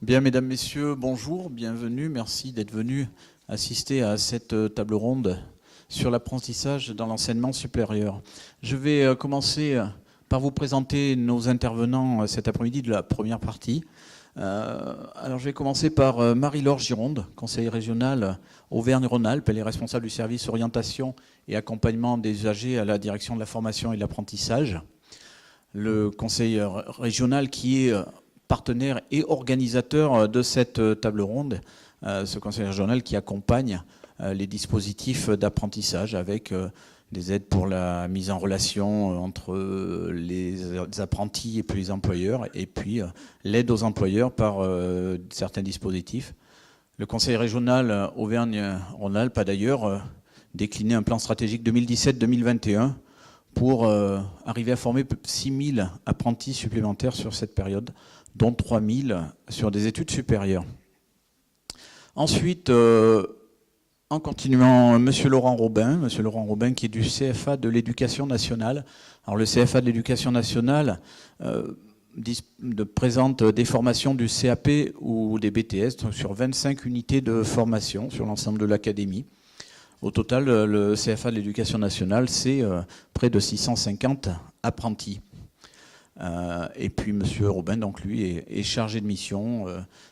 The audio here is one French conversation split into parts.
Bien, mesdames, messieurs, bonjour, bienvenue, merci d'être venus assister à cette table ronde sur l'apprentissage dans l'enseignement supérieur. Je vais commencer par vous présenter nos intervenants cet après-midi de la première partie. Alors je vais commencer par Marie-Laure Gironde, conseillère régionale Auvergne-Rhône-Alpes. Elle est responsable du service orientation et accompagnement des usagers à la direction de la formation et de l'apprentissage. Le conseil régional qui est partenaire et organisateur de cette table ronde, ce conseil régional qui accompagne les dispositifs d'apprentissage avec des aides pour la mise en relation entre les apprentis et puis les employeurs, et puis l'aide aux employeurs par certains dispositifs. Le conseil régional Auvergne-Rhône-Alpes a d'ailleurs décliné un plan stratégique 2017-2021 pour arriver à former 6 000 apprentis supplémentaires sur cette période, dont 3 000 sur des études supérieures. Ensuite, en continuant, Monsieur Laurent Robin qui est du CFA de l'Éducation nationale. Alors le CFA de l'Éducation nationale présente des formations du CAP ou des BTS donc sur 25 unités de formation sur l'ensemble de l'académie. Au total, le CFA de l'Éducation nationale, c'est près de 650 apprentis. Et puis M. Robin, donc lui, est chargé de mission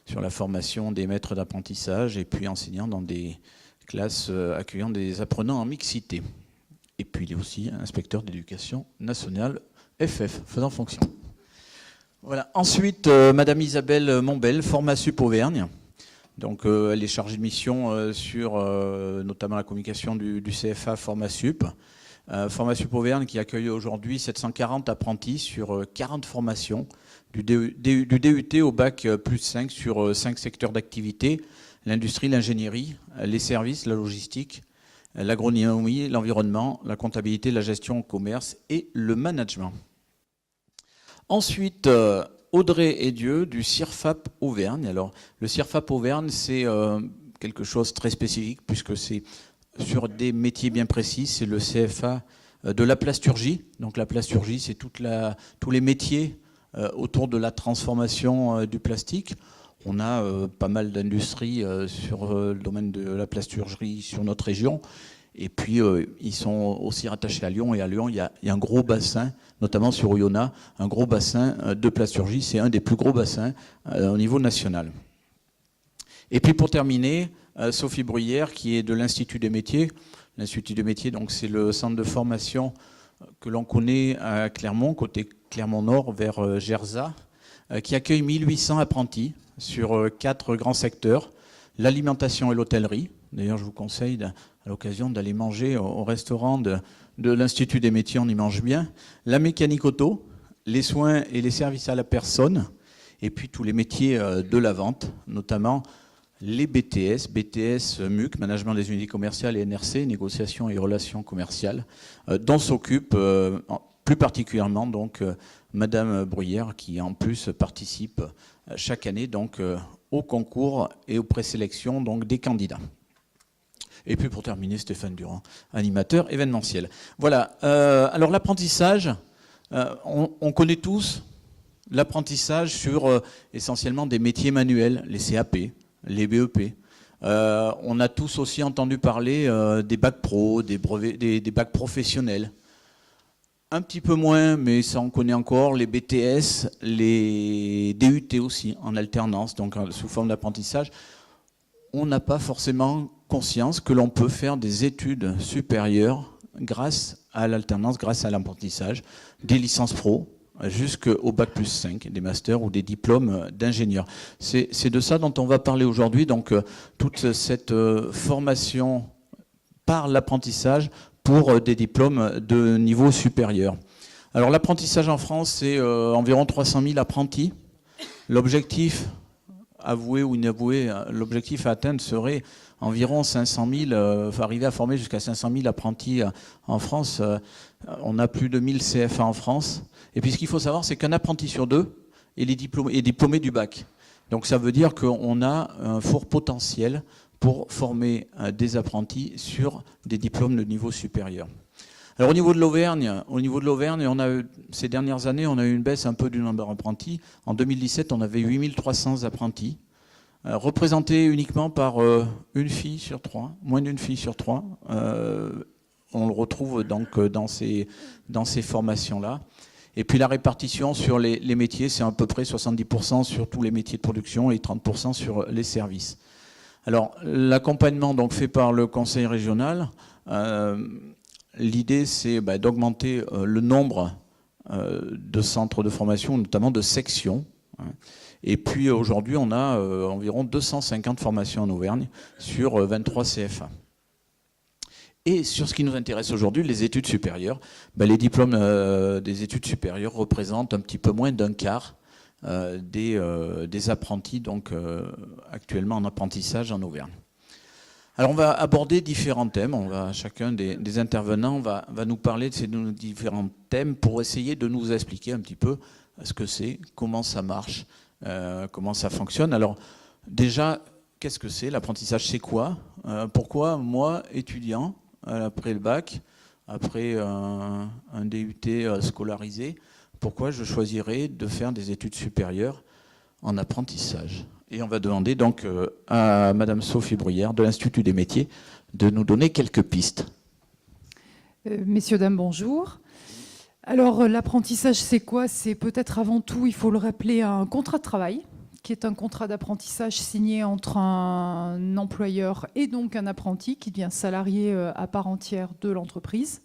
sur la formation des maîtres d'apprentissage et puis enseignant dans des classes accueillant des apprenants en mixité. Et puis il est aussi inspecteur d'éducation nationale, FF, faisant fonction. Voilà. Ensuite, Madame Isabelle Montbel, Formasup Auvergne. Donc elle est chargée de mission sur notamment la communication du CFA Formasup. Formasup Auvergne qui accueille aujourd'hui 740 apprentis sur 40 formations, du DUT au bac plus 5 sur 5 secteurs d'activité, l'industrie, l'ingénierie, les services, la logistique, l'agronomie, l'environnement, la comptabilité, la gestion, le commerce et le management. Ensuite, Audrey Edieu du CIRFAP Auvergne. Alors, le CIRFAP Auvergne, c'est quelque chose de très spécifique puisque c'est sur des métiers bien précis. C'est le CFA de la plasturgie. Donc la plasturgie, c'est tous les métiers autour de la transformation du plastique. On a pas mal d'industries sur le domaine de la plasturgie sur notre région. Et puis, ils sont aussi rattachés à Lyon. Et à Lyon, il y a un gros bassin, notamment sur Oyonnax, un gros bassin de plasturgie. C'est un des plus gros bassins au niveau national. Et puis, pour terminer, Sophie Bruyère, qui est de l'Institut des métiers. L'Institut des métiers, donc, c'est le centre de formation que l'on connaît à Clermont, côté Clermont-Nord, vers Gersat, qui accueille 1800 apprentis sur 4 grands secteurs. L'alimentation et l'hôtellerie. D'ailleurs, je vous conseille à l'occasion d'aller manger au restaurant de l'Institut des métiers, on y mange bien. La mécanique auto, les soins et les services à la personne, et puis tous les métiers de la vente, notamment les BTS MUC, Management des unités commerciales, et NRC, Négociation et relations commerciales, dont s'occupe plus particulièrement donc Madame Bruyère, qui en plus participe chaque année donc au concours et aux présélections donc des candidats. Et puis pour terminer, Stéphane Durand, animateur événementiel. Voilà. Alors l'apprentissage, on connaît tous l'apprentissage sur essentiellement des métiers manuels, les CAP, les BEP. On a tous aussi entendu parler des bacs pro, des brevets, des bacs professionnels. Un petit peu moins, mais ça on connaît encore, les BTS, les DUT aussi, en alternance, donc sous forme d'apprentissage. On n'a pas forcément conscience que l'on peut faire des études supérieures grâce à l'alternance, grâce à l'apprentissage, des licences pro jusqu'au bac plus 5, des masters ou des diplômes d'ingénieurs. C'est de ça dont on va parler aujourd'hui, donc toute cette formation par l'apprentissage pour des diplômes de niveau supérieur. Alors l'apprentissage en France, c'est environ 300 000 apprentis. L'objectif, avoué ou inavoué, l'objectif à atteindre serait environ 500 000, arriver à former jusqu'à 500 000 apprentis en France. On a plus de 1000 CFA en France. Et puis ce qu'il faut savoir, c'est qu'un apprenti sur 2 est diplômé du bac. Donc ça veut dire qu'on a un fort potentiel pour former des apprentis sur des diplômes de niveau supérieur. Alors au niveau de l'Auvergne, ces dernières années, on a eu une baisse un peu du nombre d'apprentis. En 2017, on avait 8300 apprentis, représentés uniquement par une fille sur trois, moins d'une fille sur trois. On le retrouve donc dans ces formations-là. Et puis la répartition sur les métiers, c'est à peu près 70% sur tous les métiers de production et 30% sur les services. Alors l'accompagnement donc fait par le conseil régional, l'idée c'est d'augmenter le nombre de centres de formation, notamment de sections. Et puis aujourd'hui on a environ 250 formations en Auvergne sur 23 CFA. Et sur ce qui nous intéresse aujourd'hui, les études supérieures, les diplômes des études supérieures représentent un petit peu moins d'un quart des apprentis donc, actuellement en apprentissage en Auvergne. Alors on va aborder différents thèmes, chacun des intervenants va nous parler de ces différents thèmes pour essayer de nous expliquer un petit peu ce que c'est, comment ça marche, comment ça fonctionne. Alors déjà, qu'est-ce que c'est l'apprentissage? C'est quoi? Pourquoi moi, étudiant, après le bac, après un DUT scolarisé, pourquoi je choisirais de faire des études supérieures en apprentissage? Et on va demander donc à Madame Sophie Bruyère de l'Institut des métiers de nous donner quelques pistes. Messieurs, dames, bonjour. Alors l'apprentissage, c'est quoi? C'est peut-être avant tout, il faut le rappeler, un contrat de travail, qui est un contrat d'apprentissage signé entre un employeur et donc un apprenti qui devient salarié à part entière de l'entreprise.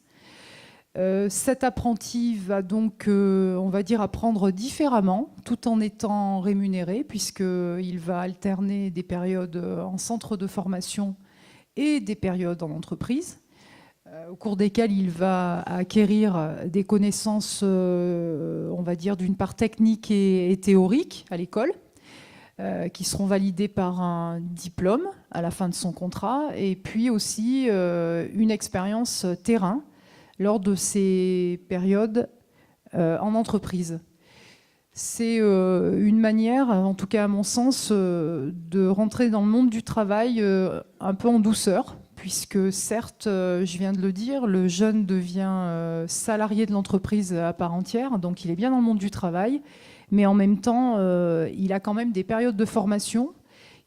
Cet apprenti va donc, on va dire, apprendre différemment, tout en étant rémunéré, puisqu'il va alterner des périodes en centre de formation et des périodes en entreprise, au cours desquelles il va acquérir des connaissances, on va dire, d'une part technique et théorique à l'école, qui seront validés par un diplôme à la fin de son contrat, et puis aussi une expérience terrain lors de ces périodes en entreprise. C'est une manière, en tout cas à mon sens, de rentrer dans le monde du travail un peu en douceur, puisque certes, je viens de le dire, le jeune devient salarié de l'entreprise à part entière, donc il est bien dans le monde du travail, mais en même temps, il a quand même des périodes de formation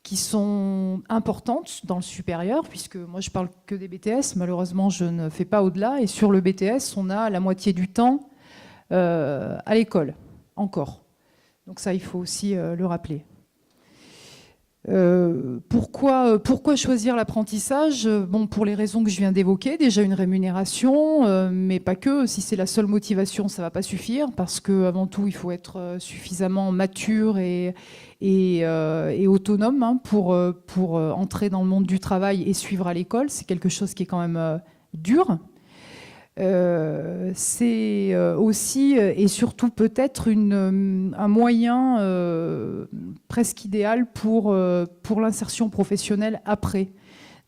qui sont importantes dans le supérieur, puisque moi je parle que des BTS, malheureusement je ne fais pas au-delà, et sur le BTS, on a la moitié du temps à l'école, encore. Donc ça, il faut aussi le rappeler. Pourquoi choisir l'apprentissage? Bon, pour les raisons que je viens d'évoquer, déjà une rémunération, mais pas que. Si c'est la seule motivation, ça ne va pas suffire, parce qu'avant tout, il faut être suffisamment mature et autonome pour entrer dans le monde du travail et suivre à l'école. C'est quelque chose qui est quand même dur. C'est aussi et surtout peut-être un moyen presque idéal pour l'insertion professionnelle après.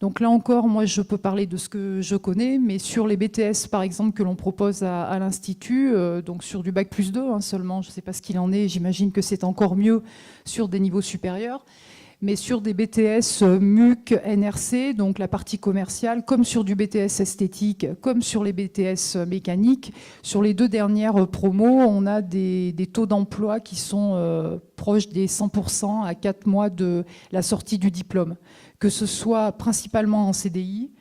Donc là encore, moi je peux parler de ce que je connais, mais sur les BTS par exemple que l'on propose à l'Institut, donc sur du Bac+2 seulement, je ne sais pas ce qu'il en est, j'imagine que c'est encore mieux sur des niveaux supérieurs, mais sur des BTS MUC, NRC, donc la partie commerciale, comme sur du BTS esthétique, comme sur les BTS mécaniques, sur les deux dernières promos, on a des taux d'emploi qui sont proches des 100% à 4 mois de la sortie du diplôme, que ce soit principalement en CDI,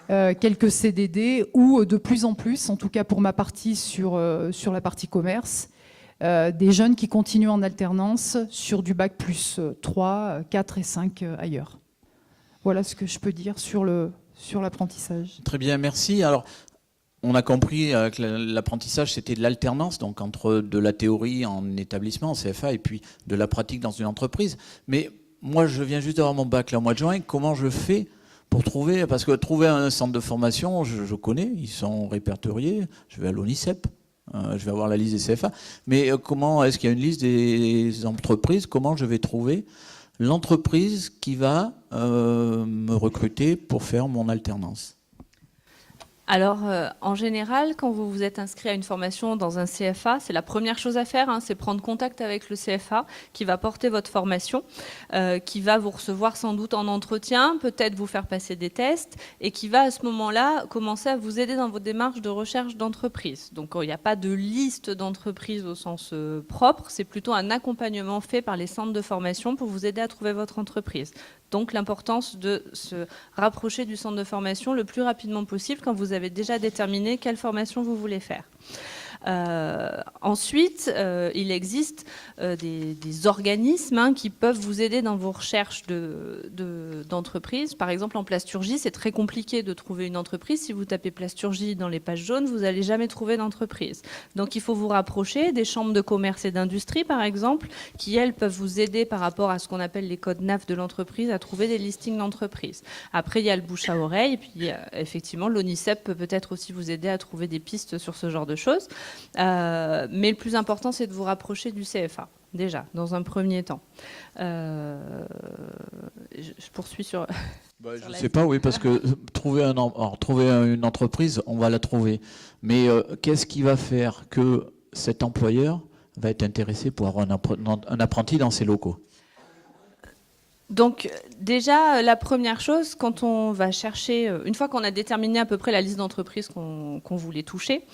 quelques CDD ou de plus en plus, en tout cas pour ma partie sur la partie commerce, des jeunes qui continuent en alternance sur du Bac+3, 4 et 5 ailleurs. Voilà ce que je peux dire sur l'apprentissage. Très bien, merci. Alors, on a compris que l'apprentissage, c'était de l'alternance, donc entre de la théorie en établissement, en CFA, et puis de la pratique dans une entreprise. Mais moi, je viens juste d'avoir mon bac là, au mois de juin. Comment je fais pour trouver... Parce que trouver un centre de formation, je connais, ils sont répertoriés. Je vais à l'ONICEP. Je vais avoir la liste des CFA. Mais comment est-ce qu'il y a une liste des entreprises? Comment je vais trouver l'entreprise qui va me recruter pour faire mon alternance? Alors, en général, quand vous vous êtes inscrit à une formation dans un CFA, c'est la première chose à faire, hein, c'est prendre contact avec le CFA qui va porter votre formation, qui va vous recevoir sans doute en entretien, peut-être vous faire passer des tests, et qui va à ce moment-là commencer à vous aider dans vos démarches de recherche d'entreprise. Donc, il n'y a pas de liste d'entreprises au sens propre, c'est plutôt un accompagnement fait par les centres de formation pour vous aider à trouver votre entreprise. Donc l'importance de se rapprocher du centre de formation le plus rapidement possible quand vous avez déjà déterminé quelle formation vous voulez faire. Ensuite, il existe des organismes qui peuvent vous aider dans vos recherches d'entreprise. Par exemple, en plasturgie, c'est très compliqué de trouver une entreprise. Si vous tapez plasturgie dans les pages jaunes, vous n'allez jamais trouver d'entreprise. Donc, il faut vous rapprocher des chambres de commerce et d'industrie, par exemple, qui, elles, peuvent vous aider par rapport à ce qu'on appelle les codes NAF de l'entreprise à trouver des listings d'entreprise. Après, il y a le bouche à oreille. Et puis, effectivement, l'ONICEP peut peut-être aussi vous aider à trouver des pistes sur ce genre de choses. Mais le plus important, c'est de vous rapprocher du CFA, déjà, dans un premier temps. Je poursuis sur... Je ne sais pas, oui, parce que trouver une entreprise, on va la trouver. Mais qu'est-ce qui va faire que cet employeur va être intéressé pour avoir un apprenti dans ses locaux ? Donc déjà, la première chose, quand on va chercher, une fois qu'on a déterminé à peu près la liste d'entreprises qu'on voulait toucher,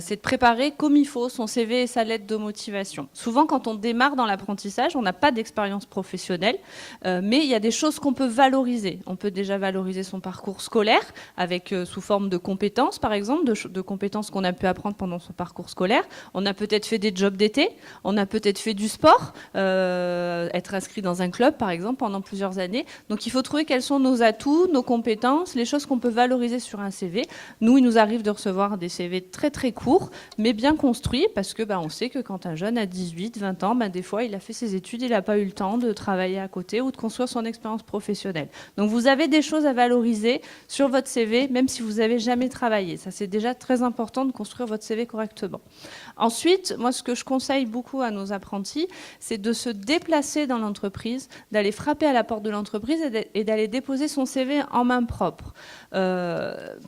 c'est de préparer comme il faut son CV et sa lettre de motivation. Souvent, quand on démarre dans l'apprentissage, on n'a pas d'expérience professionnelle, mais il y a des choses qu'on peut valoriser. On peut déjà valoriser son parcours scolaire, avec sous forme de compétences, par exemple, de compétences qu'on a pu apprendre pendant son parcours scolaire. On a peut-être fait des jobs d'été, on a peut-être fait du sport, être inscrit dans un club, par exemple, pendant plusieurs années. Donc il faut trouver quels sont nos atouts, nos compétences, les choses qu'on peut valoriser sur un CV. Nous, il nous arrive de recevoir des CV très très courts, mais bien construits, parce que on sait que quand un jeune a 18, 20 ans, des fois il a fait ses études, il n'a pas eu le temps de travailler à côté ou de construire son expérience professionnelle. Donc vous avez des choses à valoriser sur votre CV, même si vous n'avez jamais travaillé. Ça, c'est déjà très important de construire votre CV correctement. Ensuite, moi, ce que je conseille beaucoup à nos apprentis, c'est de se déplacer dans l'entreprise, d'aller frapper à la porte de l'entreprise et d'aller déposer son CV en main propre.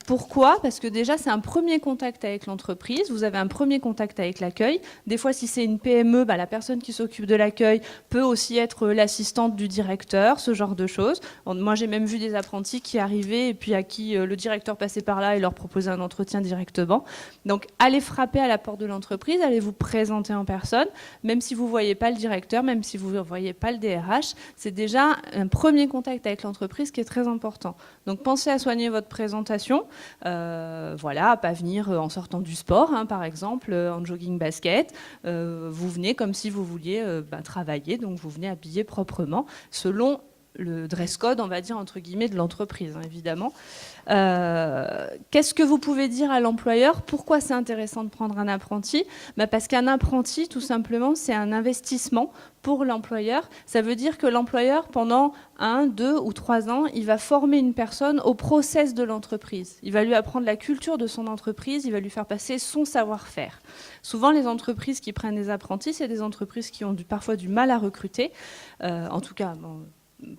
Pourquoi ? Parce que déjà, c'est un premier contact avec l'entreprise. Vous avez un premier contact avec l'accueil. Des fois, si c'est une PME, la personne qui s'occupe de l'accueil peut aussi être l'assistante du directeur, ce genre de choses. Moi, j'ai même vu des apprentis qui arrivaient et puis à qui le directeur passait par là et leur proposait un entretien directement. Donc, allez frapper à la porte de l'entreprise, allez vous présenter en personne, même si vous ne voyez pas le directeur, même si vous ne voyez pas le DRH, c'est déjà un premier contact avec l'entreprise qui est très important. Donc pensez à soigner votre présentation, à pas venir en sortant du sport, par exemple, en jogging basket. Vous venez comme si vous vouliez travailler, donc vous venez habillé proprement, selon le dress code, on va dire, entre guillemets, de l'entreprise, évidemment. Qu'est-ce que vous pouvez dire à l'employeur ? Pourquoi c'est intéressant de prendre un apprenti ? Parce qu'un apprenti, tout simplement, c'est un investissement pour l'employeur. Ça veut dire que l'employeur, pendant 1, 2 ou 3 ans, il va former une personne au process de l'entreprise. Il va lui apprendre la culture de son entreprise, il va lui faire passer son savoir-faire. Souvent, les entreprises qui prennent des apprentis, c'est des entreprises qui ont parfois du mal à recruter. En tout cas...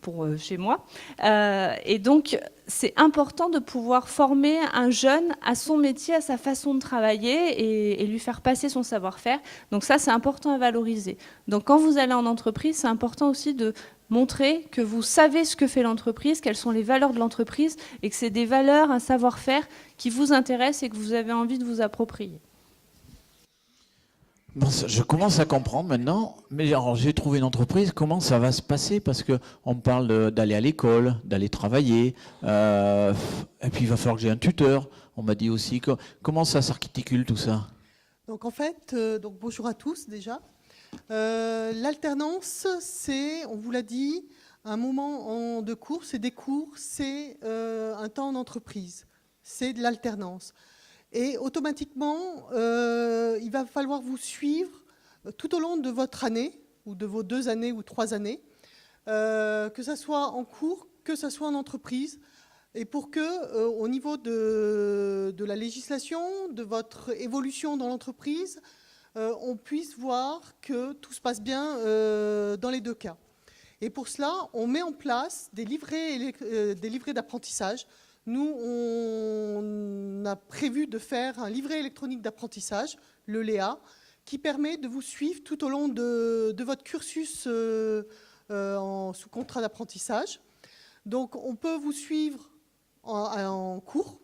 pour chez moi. Et donc, c'est important de pouvoir former un jeune à son métier, à sa façon de travailler et lui faire passer son savoir-faire. Donc ça, c'est important à valoriser. Donc quand vous allez en entreprise, c'est important aussi de montrer que vous savez ce que fait l'entreprise, quelles sont les valeurs de l'entreprise et que c'est des valeurs, un savoir-faire qui vous intéresse et que vous avez envie de vous approprier. Bon, je commence à comprendre maintenant, mais alors j'ai trouvé une entreprise, comment ça va se passer ? Parce qu'on me parle d'aller à l'école, d'aller travailler, et puis il va falloir que j'ai un tuteur. On m'a dit aussi, comment ça s'articule tout ça ? Donc en fait, bonjour à tous déjà. L'alternance, c'est, on vous l'a dit, un moment de cours, c'est des cours, c'est un temps en entreprise, c'est de l'alternance. Et automatiquement, il va falloir vous suivre tout au long de votre année, ou de vos 2 années ou 3 années, que ça soit en cours, que ça soit en entreprise, et pour que, au niveau de la législation, de votre évolution dans l'entreprise, on puisse voir que tout se passe bien dans les 2 cas. Et pour cela, on met en place des livrets d'apprentissage. nous, on a prévu de faire un livret électronique d'apprentissage, le LEA, qui permet de vous suivre tout au long de votre cursus sous contrat d'apprentissage. Donc, on peut vous suivre en cours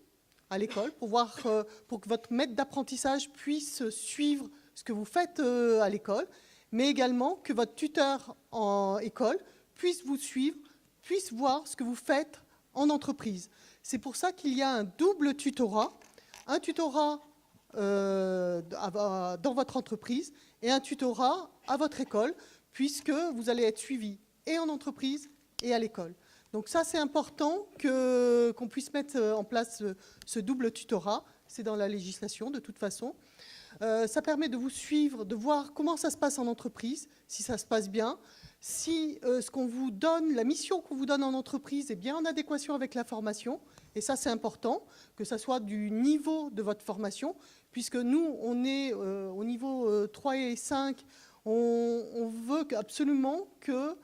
à l'école pour que votre maître d'apprentissage puisse suivre ce que vous faites à l'école, mais également que votre tuteur en école puisse vous suivre, puisse voir ce que vous faites en entreprise. C'est pour ça qu'il y a un double tutorat, un tutorat dans votre entreprise et un tutorat à votre école, puisque vous allez être suivi et en entreprise et à l'école. Donc ça, c'est important qu'on puisse mettre en place ce double tutorat. C'est dans la législation, de toute façon. Ça permet de vous suivre, de voir comment ça se passe en entreprise, si ça se passe bien, si ce qu'on vous donne, la mission qu'on vous donne en entreprise est bien en adéquation avec la formation. Et ça, c'est important, que ça soit du niveau de votre formation, puisque nous, on est au niveau 3 et 5, on veut absolument que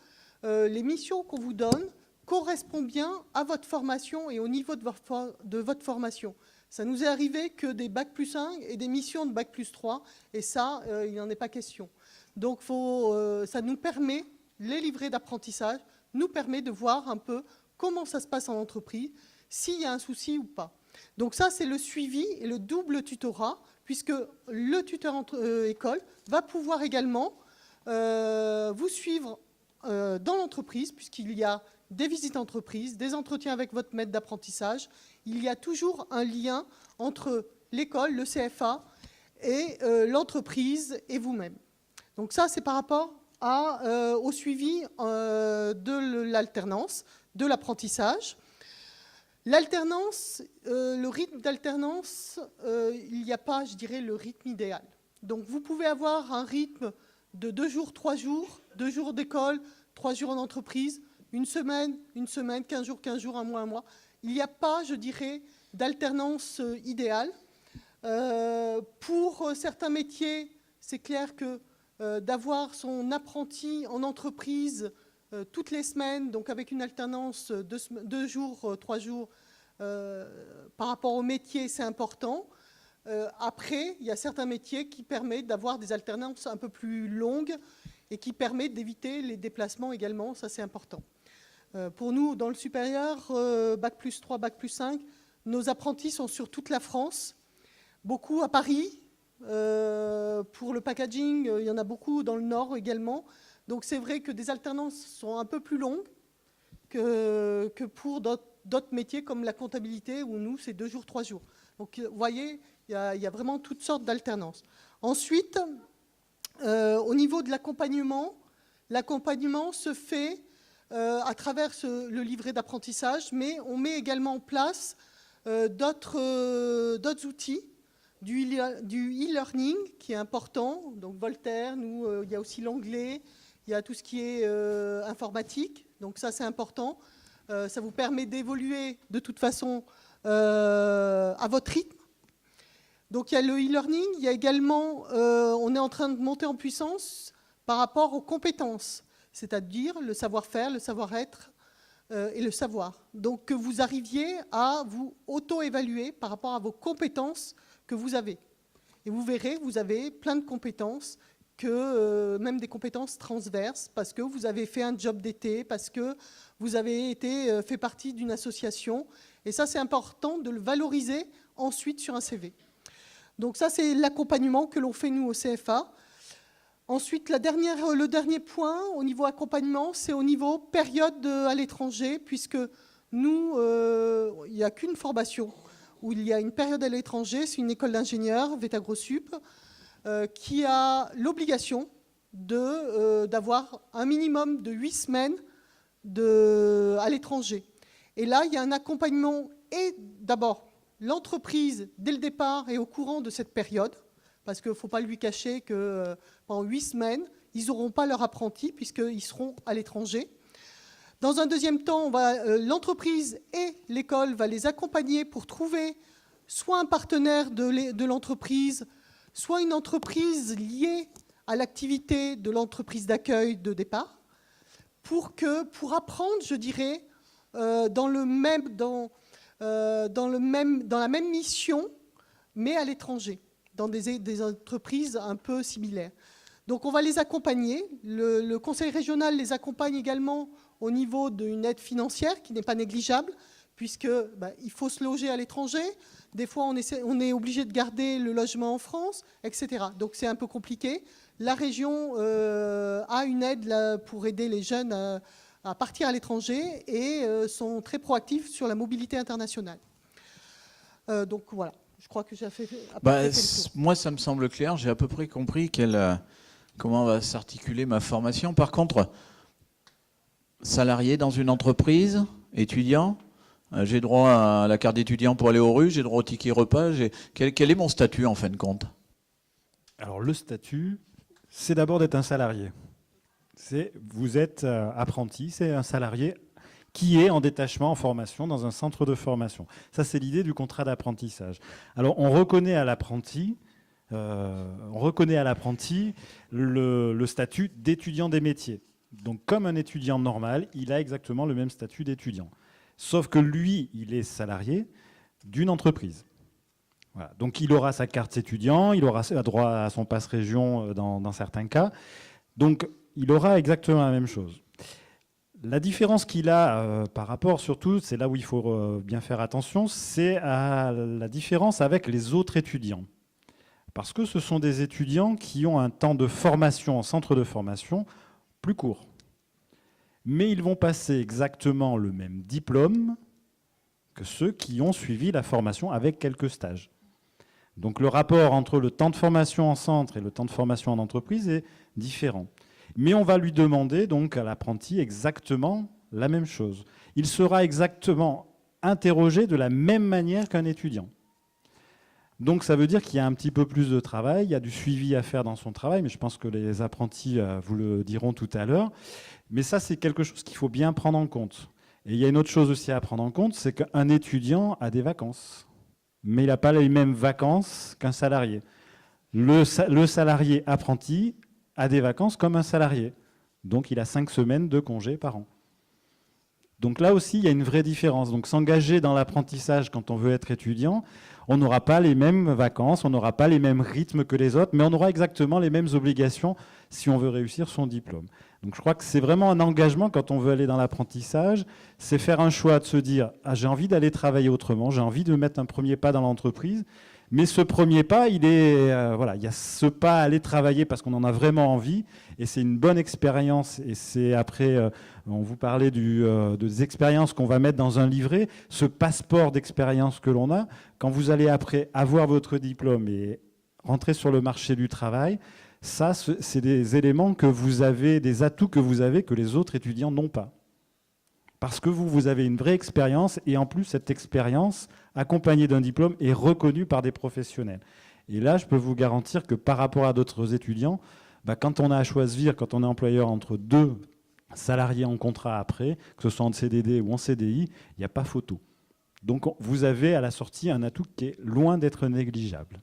les missions qu'on vous donne correspondent bien à votre formation et au niveau de votre formation. Ça nous est arrivé que des Bac+1 et des missions de Bac+3, et ça, il n'en est pas question. Donc, ça nous permet, les livrets d'apprentissage, nous permet de voir un peu comment ça se passe en entreprise, s'il y a un souci ou pas. Donc ça, c'est le suivi et le double tutorat, puisque le tuteur école va pouvoir également vous suivre dans l'entreprise, puisqu'il y a des visites d'entreprise, des entretiens avec votre maître d'apprentissage. Il y a toujours un lien entre l'école, le CFA, et l'entreprise et vous-même. Donc ça, c'est par rapport au suivi de l'alternance, de l'apprentissage. L'alternance, le rythme d'alternance, il n'y a pas, je dirais, le rythme idéal. Donc vous pouvez avoir un rythme de 2 jours, 3 jours, 2 jours d'école, 3 jours en entreprise, une semaine, 15 jours, un mois. Il n'y a pas, je dirais, d'alternance idéale. Pour certains métiers, c'est clair que d'avoir son apprenti en entreprise toutes les semaines, donc avec une alternance 2 jours, 3 jours, par rapport au métier, c'est important. Après, il y a certains métiers qui permettent d'avoir des alternances un peu plus longues et qui permettent d'éviter les déplacements également, ça c'est important. Pour nous, dans le supérieur, Bac+3, Bac+5, nos apprentis sont sur toute la France, beaucoup à Paris. Pour le packaging, il y en a beaucoup dans le Nord également. Donc c'est vrai que des alternances sont un peu plus longues que pour d'autres métiers comme la comptabilité, où nous, c'est 2 jours, 3 jours. Donc vous voyez, il y a vraiment toutes sortes d'alternances. Ensuite, au niveau de l'accompagnement se fait à travers le livret d'apprentissage, mais on met également en place d'autres outils, du e-learning qui est important. Donc Voltaire, il y a aussi l'anglais, il y a tout ce qui est informatique. Donc ça, c'est important. Ça vous permet d'évoluer de toute façon à votre rythme. Donc il y a le e-learning, il y a également, on est en train de monter en puissance par rapport aux compétences, c'est-à-dire le savoir-faire, le savoir-être et le savoir. Donc que vous arriviez à vous auto-évaluer par rapport à vos compétences que vous avez. Et vous verrez, vous avez plein de compétences, même des compétences transverses, parce que vous avez fait un job d'été, parce que vous avez fait partie d'une association. Et ça, c'est important de le valoriser ensuite sur un CV. Donc ça, c'est l'accompagnement que l'on fait, nous, au CFA. Ensuite, le dernier point au niveau accompagnement, c'est au niveau période à l'étranger, puisque nous, il n'y a qu'une formation où il y a une période à l'étranger, c'est une école d'ingénieurs, VETA-Grossup, qui a l'obligation d'avoir un minimum de 8 semaines à l'étranger. Et là, il y a un accompagnement, et d'abord, l'entreprise, dès le départ, est au courant de cette période, parce qu'il ne faut pas lui cacher que pendant 8 semaines, ils n'auront pas leur apprenti, puisqu'ils seront à l'étranger. Dans un deuxième temps, l'entreprise et l'école vont les accompagner pour trouver soit un partenaire de l'entreprise, soit une entreprise liée à l'activité de l'entreprise d'accueil de départ, pour apprendre, je dirais, dans dans la même mission, mais à l'étranger, dans des entreprises un peu similaires. Donc on va les accompagner. Le conseil régional les accompagne également au niveau d'une aide financière qui n'est pas négligeable, puisque il faut se loger à l'étranger. Des fois, on est obligé de garder le logement en France, etc. Donc c'est un peu compliqué. La région a une aide là, pour aider les jeunes à partir à l'étranger et sont très proactifs sur la mobilité internationale. Donc voilà, je crois que j'ai fait à peu près fait le tour. Moi, ça me semble clair. J'ai à peu près compris comment va s'articuler ma formation. Par contre, salarié dans une entreprise, étudiant, j'ai droit à la carte d'étudiant pour aller aux rues, j'ai droit au ticket repas. Quel est mon statut en fin de compte? Alors le statut, c'est d'abord d'être un salarié. Vous êtes apprenti, c'est un salarié qui est en détachement, en formation, dans un centre de formation. Ça, c'est l'idée du contrat d'apprentissage. Alors on reconnaît à l'apprenti le statut d'étudiant des métiers. Donc comme un étudiant normal, il a exactement le même statut d'étudiant. Sauf que lui, il est salarié d'une entreprise. Voilà. Donc il aura sa carte étudiant, il aura droit à son passe région dans certains cas. Donc il aura exactement la même chose. La différence qu'il a par rapport, surtout, c'est là où il faut bien faire attention, c'est à la différence avec les autres étudiants. Parce que ce sont des étudiants qui ont un temps de formation en centre de formation plus court. Mais ils vont passer exactement le même diplôme que ceux qui ont suivi la formation avec quelques stages. Donc le rapport entre le temps de formation en centre et le temps de formation en entreprise est différent. Mais on va lui demander donc à l'apprenti exactement la même chose. Il sera exactement interrogé de la même manière qu'un étudiant. Donc ça veut dire qu'il y a un petit peu plus de travail, il y a du suivi à faire dans son travail, mais je pense que les apprentis vous le diront tout à l'heure. Mais ça, c'est quelque chose qu'il faut bien prendre en compte. Et il y a une autre chose aussi à prendre en compte, c'est qu'un étudiant a des vacances. Mais il n'a pas les mêmes vacances qu'un salarié. Le salarié apprenti a des vacances comme un salarié. Donc il a 5 semaines de congé par an. Donc là aussi, il y a une vraie différence. Donc s'engager dans l'apprentissage quand on veut être étudiant, on n'aura pas les mêmes vacances, on n'aura pas les mêmes rythmes que les autres, mais on aura exactement les mêmes obligations si on veut réussir son diplôme. Donc je crois que c'est vraiment un engagement quand on veut aller dans l'apprentissage, c'est faire un choix de se dire « j'ai envie d'aller travailler autrement, j'ai envie de mettre un premier pas dans l'entreprise ». Mais ce premier pas, il y a ce pas à aller travailler parce qu'on en a vraiment envie et c'est une bonne expérience. Et c'est après, on vous parlait des expériences qu'on va mettre dans un livret, ce passeport d'expérience que l'on a. Quand vous allez après avoir votre diplôme et rentrer sur le marché du travail, ça, c'est des éléments que vous avez, des atouts que vous avez que les autres étudiants n'ont pas. Parce que vous avez une vraie expérience et en plus, cette expérience, accompagnée d'un diplôme, est reconnue par des professionnels. Et là, je peux vous garantir que par rapport à d'autres étudiants, quand on a à choisir, quand on est employeur entre 2 salariés en contrat après, que ce soit en CDD ou en CDI, il n'y a pas photo. Donc vous avez à la sortie un atout qui est loin d'être négligeable.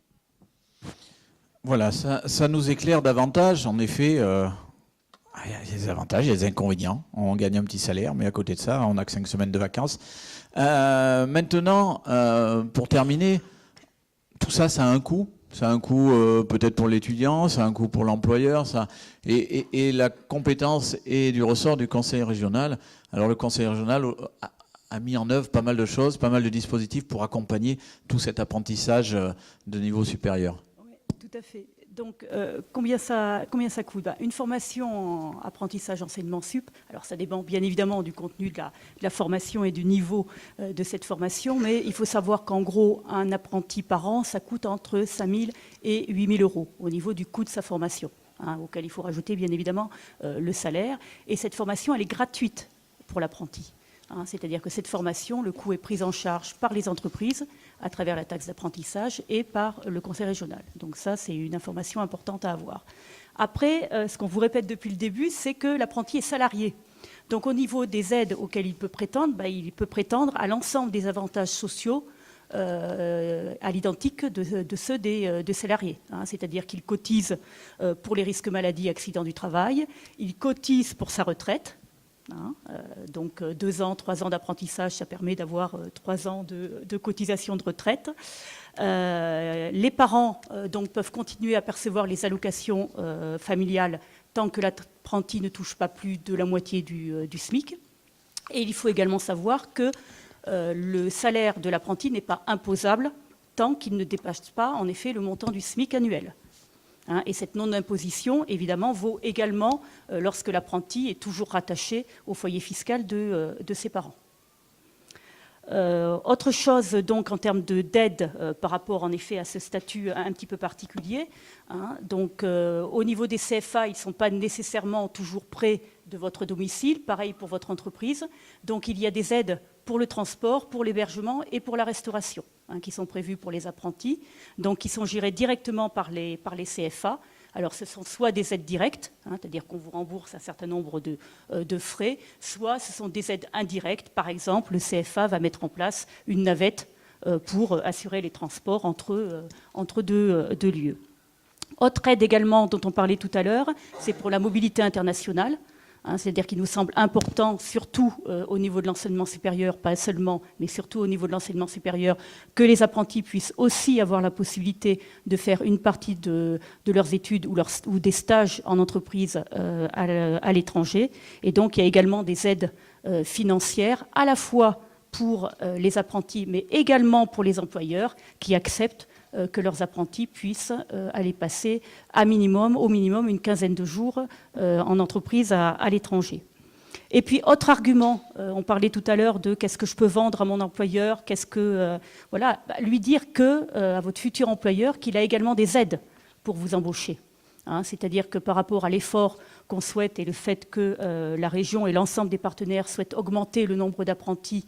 Voilà, ça nous éclaire davantage. En effet, il y a des avantages, il y a des inconvénients. On gagne un petit salaire, mais à côté de ça, on n'a que 5 semaines de vacances. Maintenant, pour terminer, tout ça, ça a un coût. Ça a un coût peut-être pour l'étudiant, ça a un coût pour l'employeur. Et la compétence est du ressort du conseil régional. Alors le conseil régional a mis en œuvre pas mal de choses, pas mal de dispositifs pour accompagner tout cet apprentissage de niveau supérieur. Oui, tout à fait. Donc, combien ça coûte ? Une formation en apprentissage enseignement sup, alors ça dépend bien évidemment du contenu de la formation et du niveau de cette formation, mais il faut savoir qu'en gros, un apprenti par an, ça coûte entre 5 000 et 8 000 euros au niveau du coût de sa formation, auquel il faut rajouter bien évidemment le salaire. Et cette formation, elle est gratuite pour l'apprenti. C'est-à-dire que cette formation, le coût est pris en charge par les entreprises à travers la taxe d'apprentissage et par le conseil régional. Donc ça, c'est une information importante à avoir. Après, ce qu'on vous répète depuis le début, c'est que l'apprenti est salarié. Donc au niveau des aides auxquelles il peut prétendre, il peut prétendre à l'ensemble des avantages sociaux à l'identique de ceux des salariés. C'est-à-dire qu'il cotise pour les risques maladie, accidents du travail, il cotise pour sa retraite. Donc 2 ans, 3 ans d'apprentissage, ça permet d'avoir 3 ans de cotisation de retraite. Les parents donc, peuvent continuer à percevoir les allocations familiales tant que l'apprenti ne touche pas plus de la moitié du SMIC. Et il faut également savoir que le salaire de l'apprenti n'est pas imposable tant qu'il ne dépasse pas en effet le montant du SMIC annuel. Et cette non-imposition, évidemment, vaut également lorsque l'apprenti est toujours rattaché au foyer fiscal de ses parents. Autre chose, donc, en termes d'aide par rapport, en effet, à ce statut un petit peu particulier. Donc, au niveau des CFA, ils ne sont pas nécessairement toujours près de votre domicile. Pareil pour votre entreprise. Donc, il y a des aides pour le transport, pour l'hébergement et pour la restauration, qui sont prévues pour les apprentis, donc qui sont gérées directement par les CFA. Alors ce sont soit des aides directes, c'est-à-dire qu'on vous rembourse un certain nombre de frais, soit ce sont des aides indirectes. Par exemple, le CFA va mettre en place une navette pour assurer les transports entre deux lieux. Autre aide également dont on parlait tout à l'heure, c'est pour la mobilité internationale. C'est-à-dire qu'il nous semble important, surtout au niveau de l'enseignement supérieur, pas seulement, mais surtout au niveau de l'enseignement supérieur, que les apprentis puissent aussi avoir la possibilité de faire une partie de leurs études ou des stages en entreprise à l'étranger. Et donc, il y a également des aides financières, à la fois pour les apprentis, mais également pour les employeurs qui acceptent que leurs apprentis puissent aller passer au minimum une quinzaine de jours en entreprise à l'étranger. Et puis, autre argument, on parlait tout à l'heure de qu'est-ce que je peux vendre à mon employeur, lui dire à votre futur employeur qu'il a également des aides pour vous embaucher. C'est-à-dire que par rapport à l'effort qu'on souhaite et le fait que la région et l'ensemble des partenaires souhaitent augmenter le nombre d'apprentis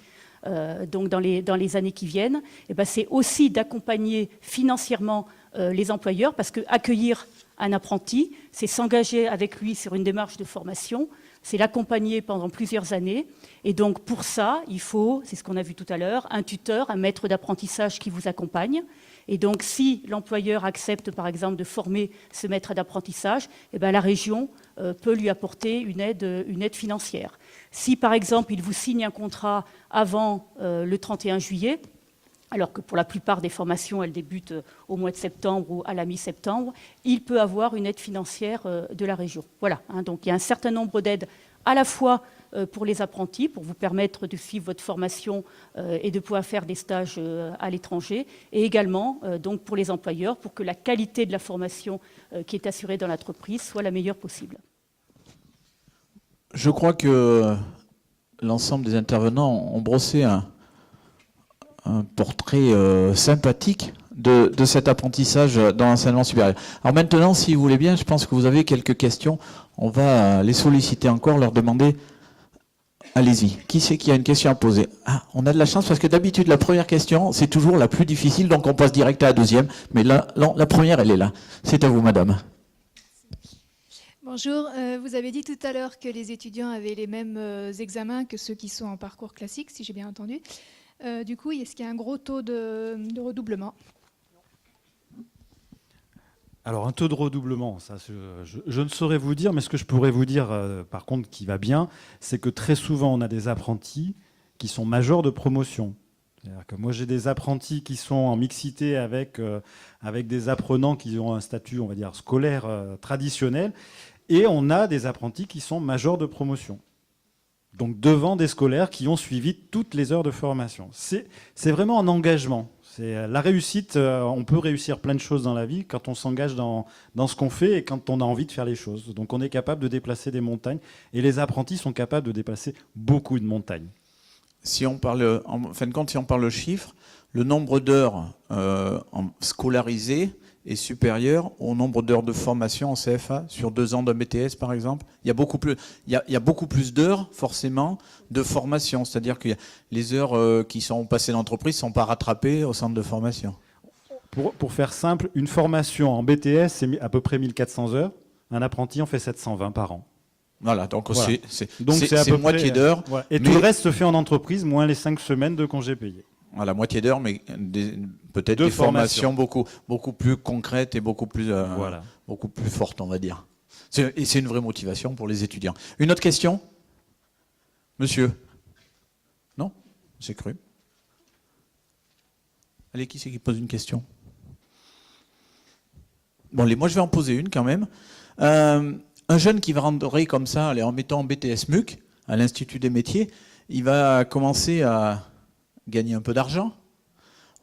donc dans les années qui viennent, c'est aussi d'accompagner financièrement les employeurs, parce qu'accueillir un apprenti, c'est s'engager avec lui sur une démarche de formation, c'est l'accompagner pendant plusieurs années. Et donc pour ça, il faut, c'est ce qu'on a vu tout à l'heure, un tuteur, un maître d'apprentissage qui vous accompagne. Et donc si l'employeur accepte par exemple de former ce maître d'apprentissage, la région peut lui apporter une aide financière. Si par exemple il vous signe un contrat avant le 31 juillet, alors que pour la plupart des formations, elles débutent au mois de septembre ou à la mi-septembre, il peut avoir une aide financière de la région. Voilà, donc il y a un certain nombre d'aides à la fois pour les apprentis, pour vous permettre de suivre votre formation et de pouvoir faire des stages à l'étranger, et également donc pour les employeurs, pour que la qualité de la formation qui est assurée dans l'entreprise soit la meilleure possible. Je crois que l'ensemble des intervenants ont brossé un portrait sympathique de cet apprentissage dans l'enseignement supérieur. Alors maintenant, si vous voulez bien, je pense que vous avez quelques questions. On va les solliciter encore, leur demander. Allez-y. Qui c'est qui a une question à poser? On a de la chance parce que d'habitude, la première question, c'est toujours la plus difficile, donc on passe direct à la deuxième. Mais là, la première, elle est là. C'est à vous, madame. Bonjour, vous avez dit tout à l'heure que les étudiants avaient les mêmes examens que ceux qui sont en parcours classique, si j'ai bien entendu. Du coup, est-ce qu'il y a un gros taux de redoublement? Alors, un taux de redoublement, ça, je ne saurais vous dire, mais ce que je pourrais vous dire, par contre, qui va bien, c'est que très souvent, on a des apprentis qui sont majors de promotion. C'est-à-dire que moi, j'ai des apprentis qui sont en mixité avec des apprenants qui ont un statut, on va dire, scolaire traditionnel, et on a des apprentis qui sont majors de promotion. Donc devant des scolaires qui ont suivi toutes les heures de formation. C'est vraiment un engagement. C'est la réussite, on peut réussir plein de choses dans la vie quand on s'engage dans ce qu'on fait et quand on a envie de faire les choses. Donc on est capable de déplacer des montagnes et les apprentis sont capables de déplacer beaucoup de montagnes. Si on parle, en fin de compte, si on parle chiffres, le nombre d'heures scolarisées est supérieur au nombre d'heures de formation en CFA sur 2 ans de BTS, par exemple. Il y a beaucoup plus d'heures, forcément, de formation. C'est-à-dire que les heures qui sont passées dans l'entreprise ne sont pas rattrapées au centre de formation. Pour faire simple, une formation en BTS, c'est à peu près 1400 heures. Un apprenti en fait 720 par an. Voilà, donc voilà. C'est moitié d'heures. Voilà. Et tout le reste se fait en entreprise, moins les 5 semaines de congés payés. Voilà, moitié d'heures, mais peut-être des formations beaucoup plus concrètes et beaucoup plus fortes, on va dire. Et c'est une vraie motivation pour les étudiants. Une autre question? Monsieur? Non? J'ai cru. Allez, qui c'est qui pose une question? Bon, moi je vais en poser une quand même. Un jeune qui va rentrer comme ça, en mettant en BTS MUC à l'Institut des métiers, il va commencer à gagner un peu d'argent.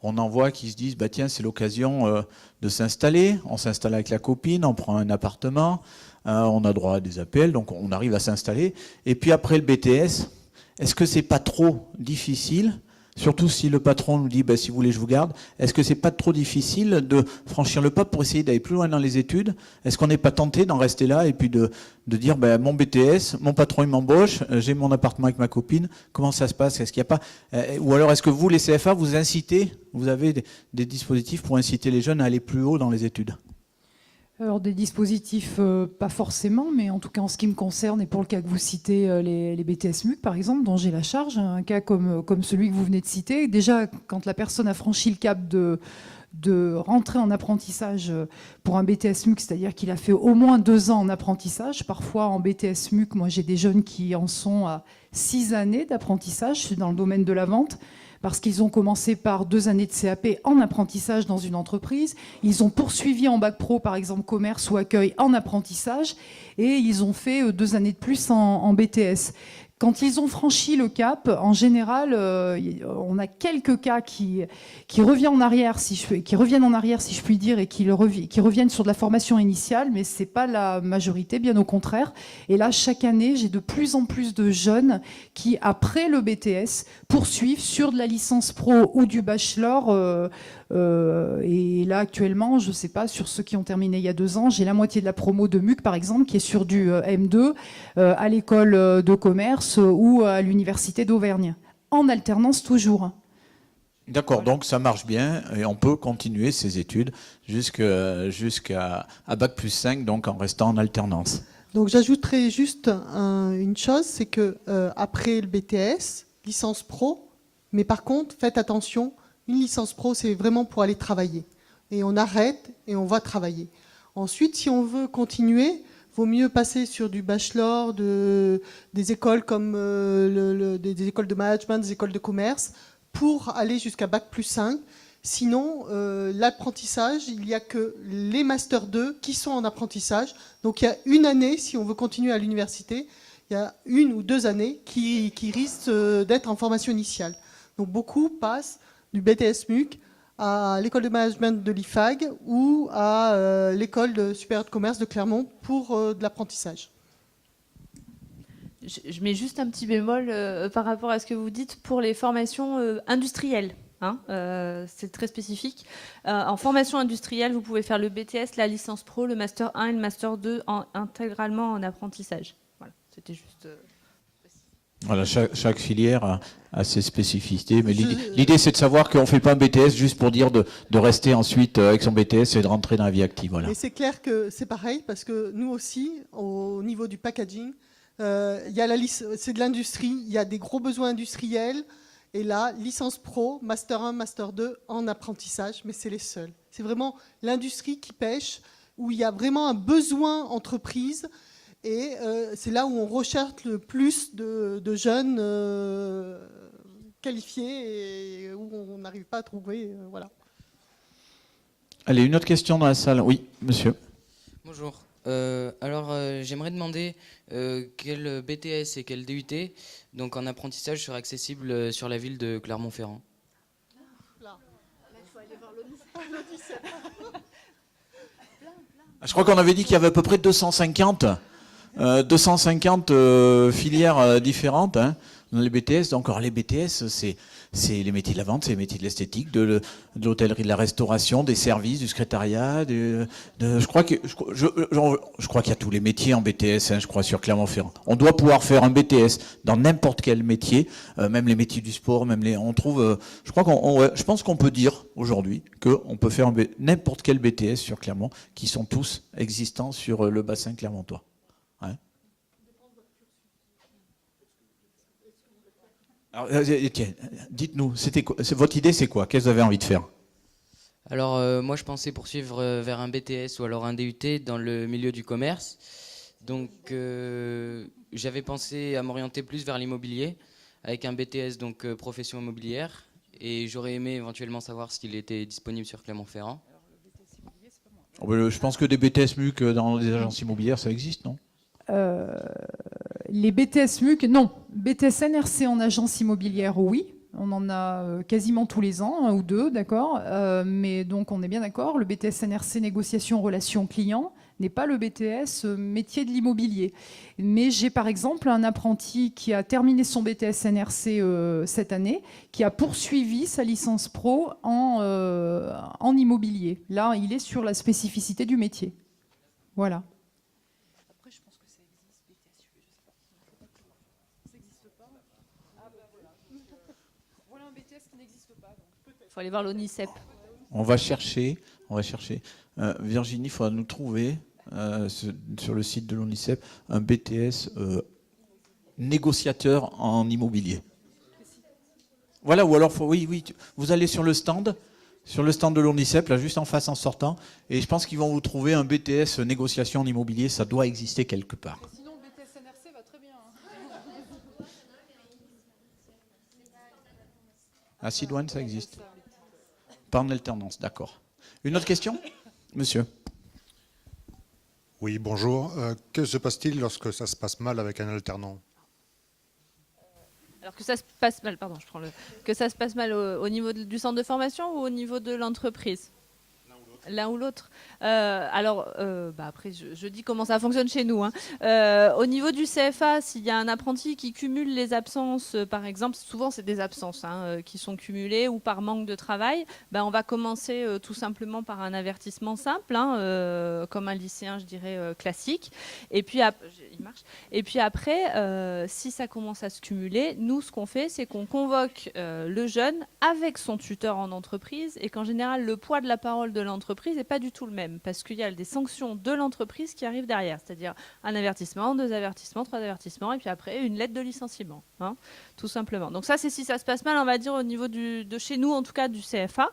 On en voit qui se disent, bah tiens, c'est l'occasion de s'installer. On s'installe avec la copine, on prend un appartement, on a droit à des APL, donc on arrive à s'installer. Et puis après le BTS, est-ce que c'est pas trop difficile, surtout si le patron nous dit, bah, si vous voulez, je vous garde, est-ce que c'est pas trop difficile de franchir le pas pour essayer d'aller plus loin dans les études? Est-ce qu'on n'est pas tenté d'en rester là et puis de dire, bah, mon BTS, mon patron il m'embauche, j'ai mon appartement avec ma copine, comment ça se passe? Est-ce qu'il n'y a pas, ou alors est-ce que vous, les CFA, vous incitez, vous avez des dispositifs pour inciter les jeunes à aller plus haut dans les études? Alors des dispositifs, pas forcément, mais en tout cas en ce qui me concerne, et pour le cas que vous citez, les BTS MUC par exemple, dont j'ai la charge, un cas comme celui que vous venez de citer, déjà quand la personne a franchi le cap de rentrer en apprentissage pour un BTS MUC, c'est-à-dire qu'il a fait au moins 2 ans en apprentissage, parfois en BTS MUC, moi j'ai des jeunes qui en sont à 6 années d'apprentissage dans le domaine de la vente, parce qu'ils ont commencé par 2 années de CAP en apprentissage dans une entreprise. Ils ont poursuivi en bac pro, par exemple, commerce ou accueil en apprentissage, et ils ont fait 2 années de plus en BTS. Quand ils ont franchi le cap, en général, on a quelques cas qui reviennent en arrière, si je puis dire, et qui reviennent sur de la formation initiale, mais c'est pas la majorité, bien au contraire. Et là, chaque année, j'ai de plus en plus de jeunes qui, après le BTS, poursuivent sur de la licence pro ou du bachelor. Et là, actuellement, je sais pas, sur ceux qui ont terminé il y a 2 ans, j'ai la moitié de la promo de MUC, par exemple, qui est sur du M2 à l'école de commerce ou à l'université d'Auvergne, en alternance toujours. D'accord, donc ça marche bien et on peut continuer ses études jusqu'à bac+5, donc en restant en alternance. Donc j'ajouterais juste une chose, c'est que après le BTS, licence pro, mais par contre, faites attention, une licence pro, c'est vraiment pour aller travailler. Et on arrête et on va travailler. Ensuite, si on veut continuer, vaut mieux passer sur du bachelor, des écoles comme des écoles de management, des écoles de commerce, pour aller jusqu'à bac+5. Sinon, l'apprentissage, il n'y a que les Master 2 qui sont en apprentissage. Donc il y a une année, si on veut continuer à l'université, il y a 1 ou 2 années qui risquent d'être en formation initiale. Donc beaucoup passent du BTS MUC à l'école de management de l'IFAG ou à l'école supérieure de commerce de Clermont pour de l'apprentissage. Je mets juste un petit bémol par rapport à ce que vous dites pour les formations industrielles. C'est très spécifique. En formation industrielle, vous pouvez faire le BTS, la licence pro, le Master 1 et le Master 2 intégralement en apprentissage. Voilà, c'était juste... Voilà, chaque filière a ses spécificités, mais l'idée c'est de savoir qu'on ne fait pas un BTS juste pour dire de rester ensuite avec son BTS et de rentrer dans la vie active. Voilà. Et c'est clair que c'est pareil, parce que nous aussi, au niveau du packaging, c'est de l'industrie, il y a des gros besoins industriels, et là, licence pro, Master 1, Master 2 en apprentissage, mais c'est les seuls. C'est vraiment l'industrie qui pêche, où il y a vraiment un besoin entreprise. Et c'est là où on recherche le plus de jeunes qualifiés et où on n'arrive pas à trouver. Voilà. Allez, une autre question dans la salle. Oui, monsieur. Bonjour. J'aimerais demander quel BTS et quel DUT, donc en apprentissage, sera accessible sur la ville de Clermont-Ferrand. Je crois qu'on avait dit qu'il y avait à peu près 250 filières différentes dans les BTS. Donc, alors, les BTS, c'est les métiers de la vente, c'est les métiers de l'esthétique, de l'hôtellerie, de la restauration, des services, du secrétariat. Je crois qu'il y a tous les métiers en BTS, je crois, sur Clermont-Ferrand. On doit pouvoir faire un BTS dans n'importe quel métier, même les métiers du sport, je pense qu'on peut dire aujourd'hui qu'on peut faire n'importe quel BTS sur Clermont, qui sont tous existants sur le bassin clermontois. Ouais. Alors, tiens, dites-nous, votre idée c'est quoi? Qu'est-ce que vous avez envie de faire? Alors moi je pensais poursuivre vers un BTS ou alors un DUT dans le milieu du commerce. Donc j'avais pensé à m'orienter plus vers l'immobilier avec un BTS, donc profession immobilière. Et j'aurais aimé éventuellement savoir s'il était disponible sur Clermont-Ferrand. Je pense que des BTS MUC dans des agences immobilières, ça existe, non? Les BTS MUC, non. BTS NRC en agence immobilière, oui. On en a quasiment tous les ans, 1 ou 2, d'accord. Mais donc on est bien d'accord, le BTS NRC négociation relation client n'est pas le BTS métier de l'immobilier. Mais j'ai par exemple un apprenti qui a terminé son BTS NRC cette année, qui a poursuivi sa licence pro en immobilier. Là, il est sur la spécificité du métier. Voilà. Après, je pense que ça existe, BTS, je sais pas. Ça n'existe pas. Ah ben voilà. Voilà un BTS qui n'existe pas. Il faut aller voir l'ONICEP. On va chercher. Virginie, il faudra nous trouver sur le site de l'ONICEP un BTS négociateur en immobilier. Voilà, ou alors oui, vous allez sur le stand de l'ONICEP, là juste en face en sortant, et je pense qu'ils vont vous trouver un BTS négociation en immobilier, ça doit exister quelque part. Mais sinon, le BTS NRC va très bien. À Sidoine, ça existe. Pas en alternance, d'accord. Une autre question, monsieur? Oui, bonjour. Que se passe-t-il lorsque ça se passe mal avec un alternant? Alors que ça se passe mal, pardon, que ça se passe mal au niveau du centre de formation ou au niveau de l'entreprise? L'un ou l'autre. Après, je dis comment ça fonctionne chez nous. Au niveau du CFA, s'il y a un apprenti qui cumule les absences, par exemple, souvent c'est des absences qui sont cumulées ou par manque de travail, on va commencer tout simplement par un avertissement simple, comme un lycéen, je dirais, classique. Et puis, il marche. Et puis après, si ça commence à se cumuler, nous, ce qu'on fait, c'est qu'on convoque le jeune avec son tuteur en entreprise et qu'en général, le poids de la parole de l'entreprise n'est pas du tout le même parce qu'il y a des sanctions de l'entreprise qui arrivent derrière, c'est-à-dire un avertissement, 2 avertissements, 3 avertissements et puis après une lettre de licenciement, tout simplement. Donc ça, c'est si ça se passe mal, on va dire au niveau de chez nous, en tout cas du CFA.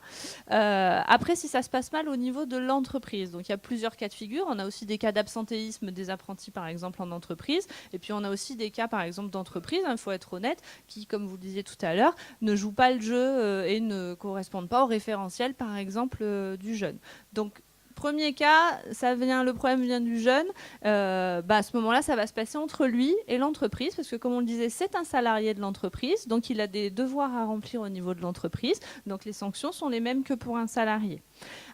Après, si ça se passe mal au niveau de l'entreprise, donc il y a plusieurs cas de figure. On a aussi des cas d'absentéisme des apprentis, par exemple, en entreprise, et puis on a aussi des cas, par exemple, d'entreprise, il faut être honnête, qui, comme vous le disiez tout à l'heure, ne jouent pas le jeu et ne correspondent pas au référentiel, par exemple, du jeune. Donc, premier cas, le problème vient du jeune. À ce moment-là, ça va se passer entre lui et l'entreprise, parce que comme on le disait, c'est un salarié de l'entreprise, donc il a des devoirs à remplir au niveau de l'entreprise. Donc les sanctions sont les mêmes que pour un salarié.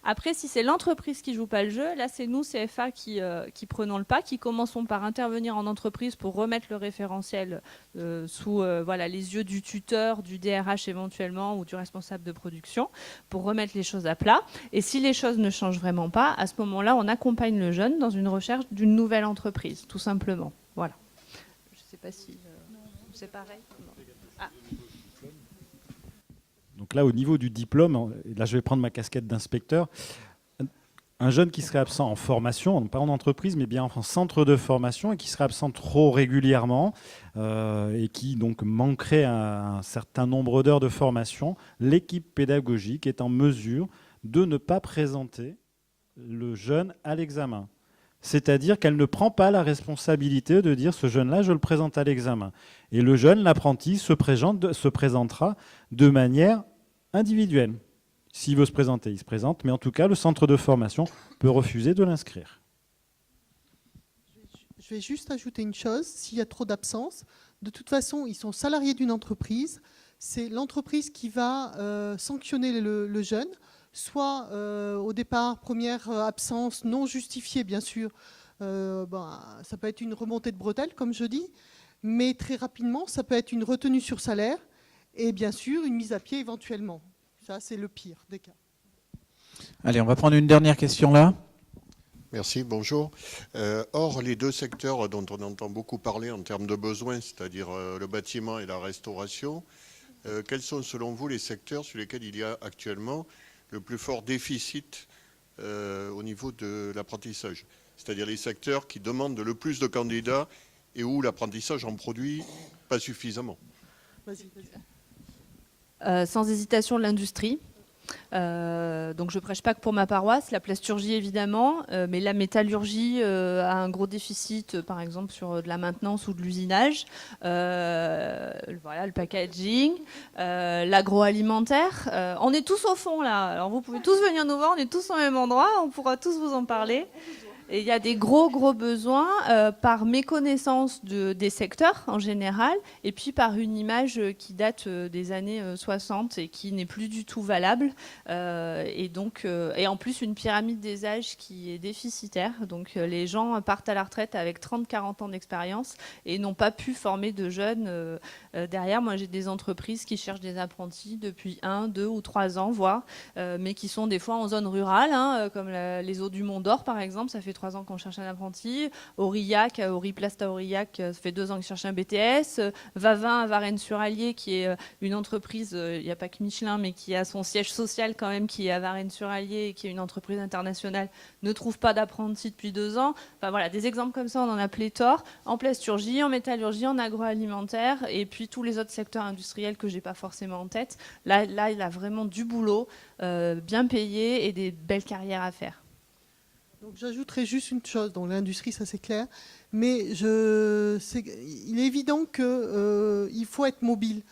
Après, si c'est l'entreprise qui joue pas le jeu, là c'est nous, CFA, qui prenons le pas, qui commençons par intervenir en entreprise pour remettre le référentiel sous les yeux du tuteur, du DRH éventuellement, ou du responsable de production, pour remettre les choses à plat. Et si les choses ne changent vraiment pas, à ce moment-là, on accompagne le jeune dans une recherche d'une nouvelle entreprise, tout simplement. Voilà. Je ne sais pas si c'est pareil. Ah. Donc là, au niveau du diplôme, là je vais prendre ma casquette d'inspecteur, un jeune qui serait absent en formation, pas en entreprise, mais bien en centre de formation, et qui serait absent trop régulièrement, et qui donc manquerait un certain nombre d'heures de formation, l'équipe pédagogique est en mesure de ne pas présenter le jeune à l'examen. C'est-à-dire qu'elle ne prend pas la responsabilité de dire ce jeune-là, je le présente à l'examen. Et le jeune, l'apprenti, se présentera de manière individuelle. S'il veut se présenter, il se présente, mais en tout cas, le centre de formation peut refuser de l'inscrire. Je vais juste ajouter une chose, s'il y a trop d'absence, de toute façon, ils sont salariés d'une entreprise, c'est l'entreprise qui va sanctionner le jeune, soit au départ, première absence non justifiée, bien sûr, ça peut être une remontée de bretelles, comme je dis, mais très rapidement, ça peut être une retenue sur salaire et bien sûr une mise à pied éventuellement. Ça, c'est le pire des cas. Allez, on va prendre une dernière question là. Merci, bonjour. Or, les deux secteurs dont on entend beaucoup parler en termes de besoins, c'est-à-dire le bâtiment et la restauration, quels sont selon vous les secteurs sur lesquels il y a actuellement le plus fort déficit au niveau de l'apprentissage? C'est-à-dire les secteurs qui demandent le plus de candidats et où l'apprentissage en produit pas suffisamment. Sans hésitation, l'industrie. Donc je prêche pas que pour ma paroisse, la plasturgie évidemment, mais la métallurgie a un gros déficit, par exemple sur de la maintenance ou de l'usinage. Voilà, le packaging, l'agroalimentaire. On est tous au fond là, alors vous pouvez tous venir nous voir, on est tous au même endroit, on pourra tous vous en parler. Et il y a des gros besoins par méconnaissance des secteurs en général, et puis par une image qui date des années 60 et qui n'est plus du tout valable. Et en plus une pyramide des âges qui est déficitaire. Donc les gens partent à la retraite avec 30-40 ans d'expérience et n'ont pas pu former de jeunes derrière. Moi j'ai des entreprises qui cherchent des apprentis depuis 1, 2 ou 3 ans, voire, mais qui sont des fois en zone rurale, comme les eaux du Mont d'Or par exemple, ça fait 3 ans qu'on cherche un apprenti. Aurillac, Auriplast à Aurillac, ça fait 2 ans qu'ils cherchent un BTS. Vavin à Varennes-sur-Allier, qui est une entreprise, il n'y a pas que Michelin, mais qui a son siège social quand même, qui est à Varennes-sur-Allier, et qui est une entreprise internationale, ne trouve pas d'apprentis depuis 2 ans. Enfin voilà, des exemples comme ça, on en a pléthore, en plasturgie, en métallurgie, en agroalimentaire, et puis tous les autres secteurs industriels que je n'ai pas forcément en tête. Là, il a vraiment du boulot, bien payé et des belles carrières à faire. Donc j'ajouterais juste une chose, dans l'industrie ça c'est clair, mais il est évident qu'il faut être mobile.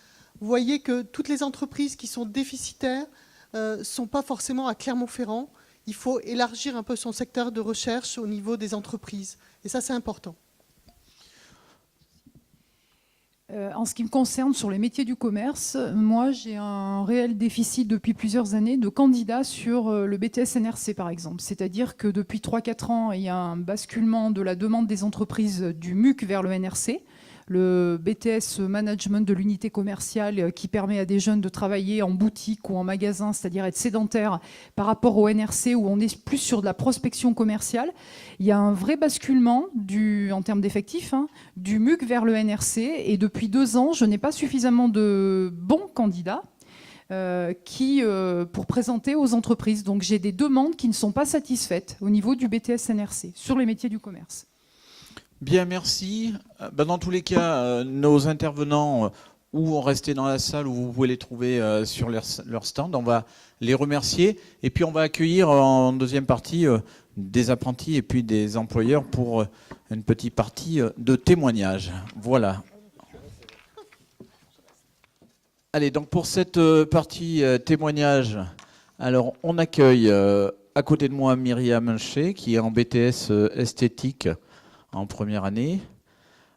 Vous voyez que toutes les entreprises qui sont déficitaires ne sont pas forcément à Clermont-Ferrand. Il faut élargir un peu son secteur de recherche au niveau des entreprises. Et ça c'est important. En ce qui me concerne, sur les métiers du commerce, moi j'ai un réel déficit depuis plusieurs années de candidats sur le BTS NRC par exemple. C'est-à-dire que depuis 3-4 ans, il y a un basculement de la demande des entreprises du MUC vers le NRC. Le BTS Management de l'unité commerciale qui permet à des jeunes de travailler en boutique ou en magasin, c'est-à-dire être sédentaire par rapport au NRC où on est plus sur de la prospection commerciale. Il y a un vrai basculement en termes d'effectifs du MUC vers le NRC et depuis 2 ans, je n'ai pas suffisamment de bons candidats pour présenter aux entreprises. Donc j'ai des demandes qui ne sont pas satisfaites au niveau du BTS NRC sur les métiers du commerce. Bien, merci. Dans tous les cas, nos intervenants ou rester dans la salle où vous pouvez les trouver sur leur stand, on va les remercier. Et puis on va accueillir en deuxième partie des apprentis et puis des employeurs pour une petite partie de témoignages. Voilà. Allez, donc pour cette partie témoignage, alors on accueille à côté de moi Myriam Ché, qui est en BTS esthétique en première année.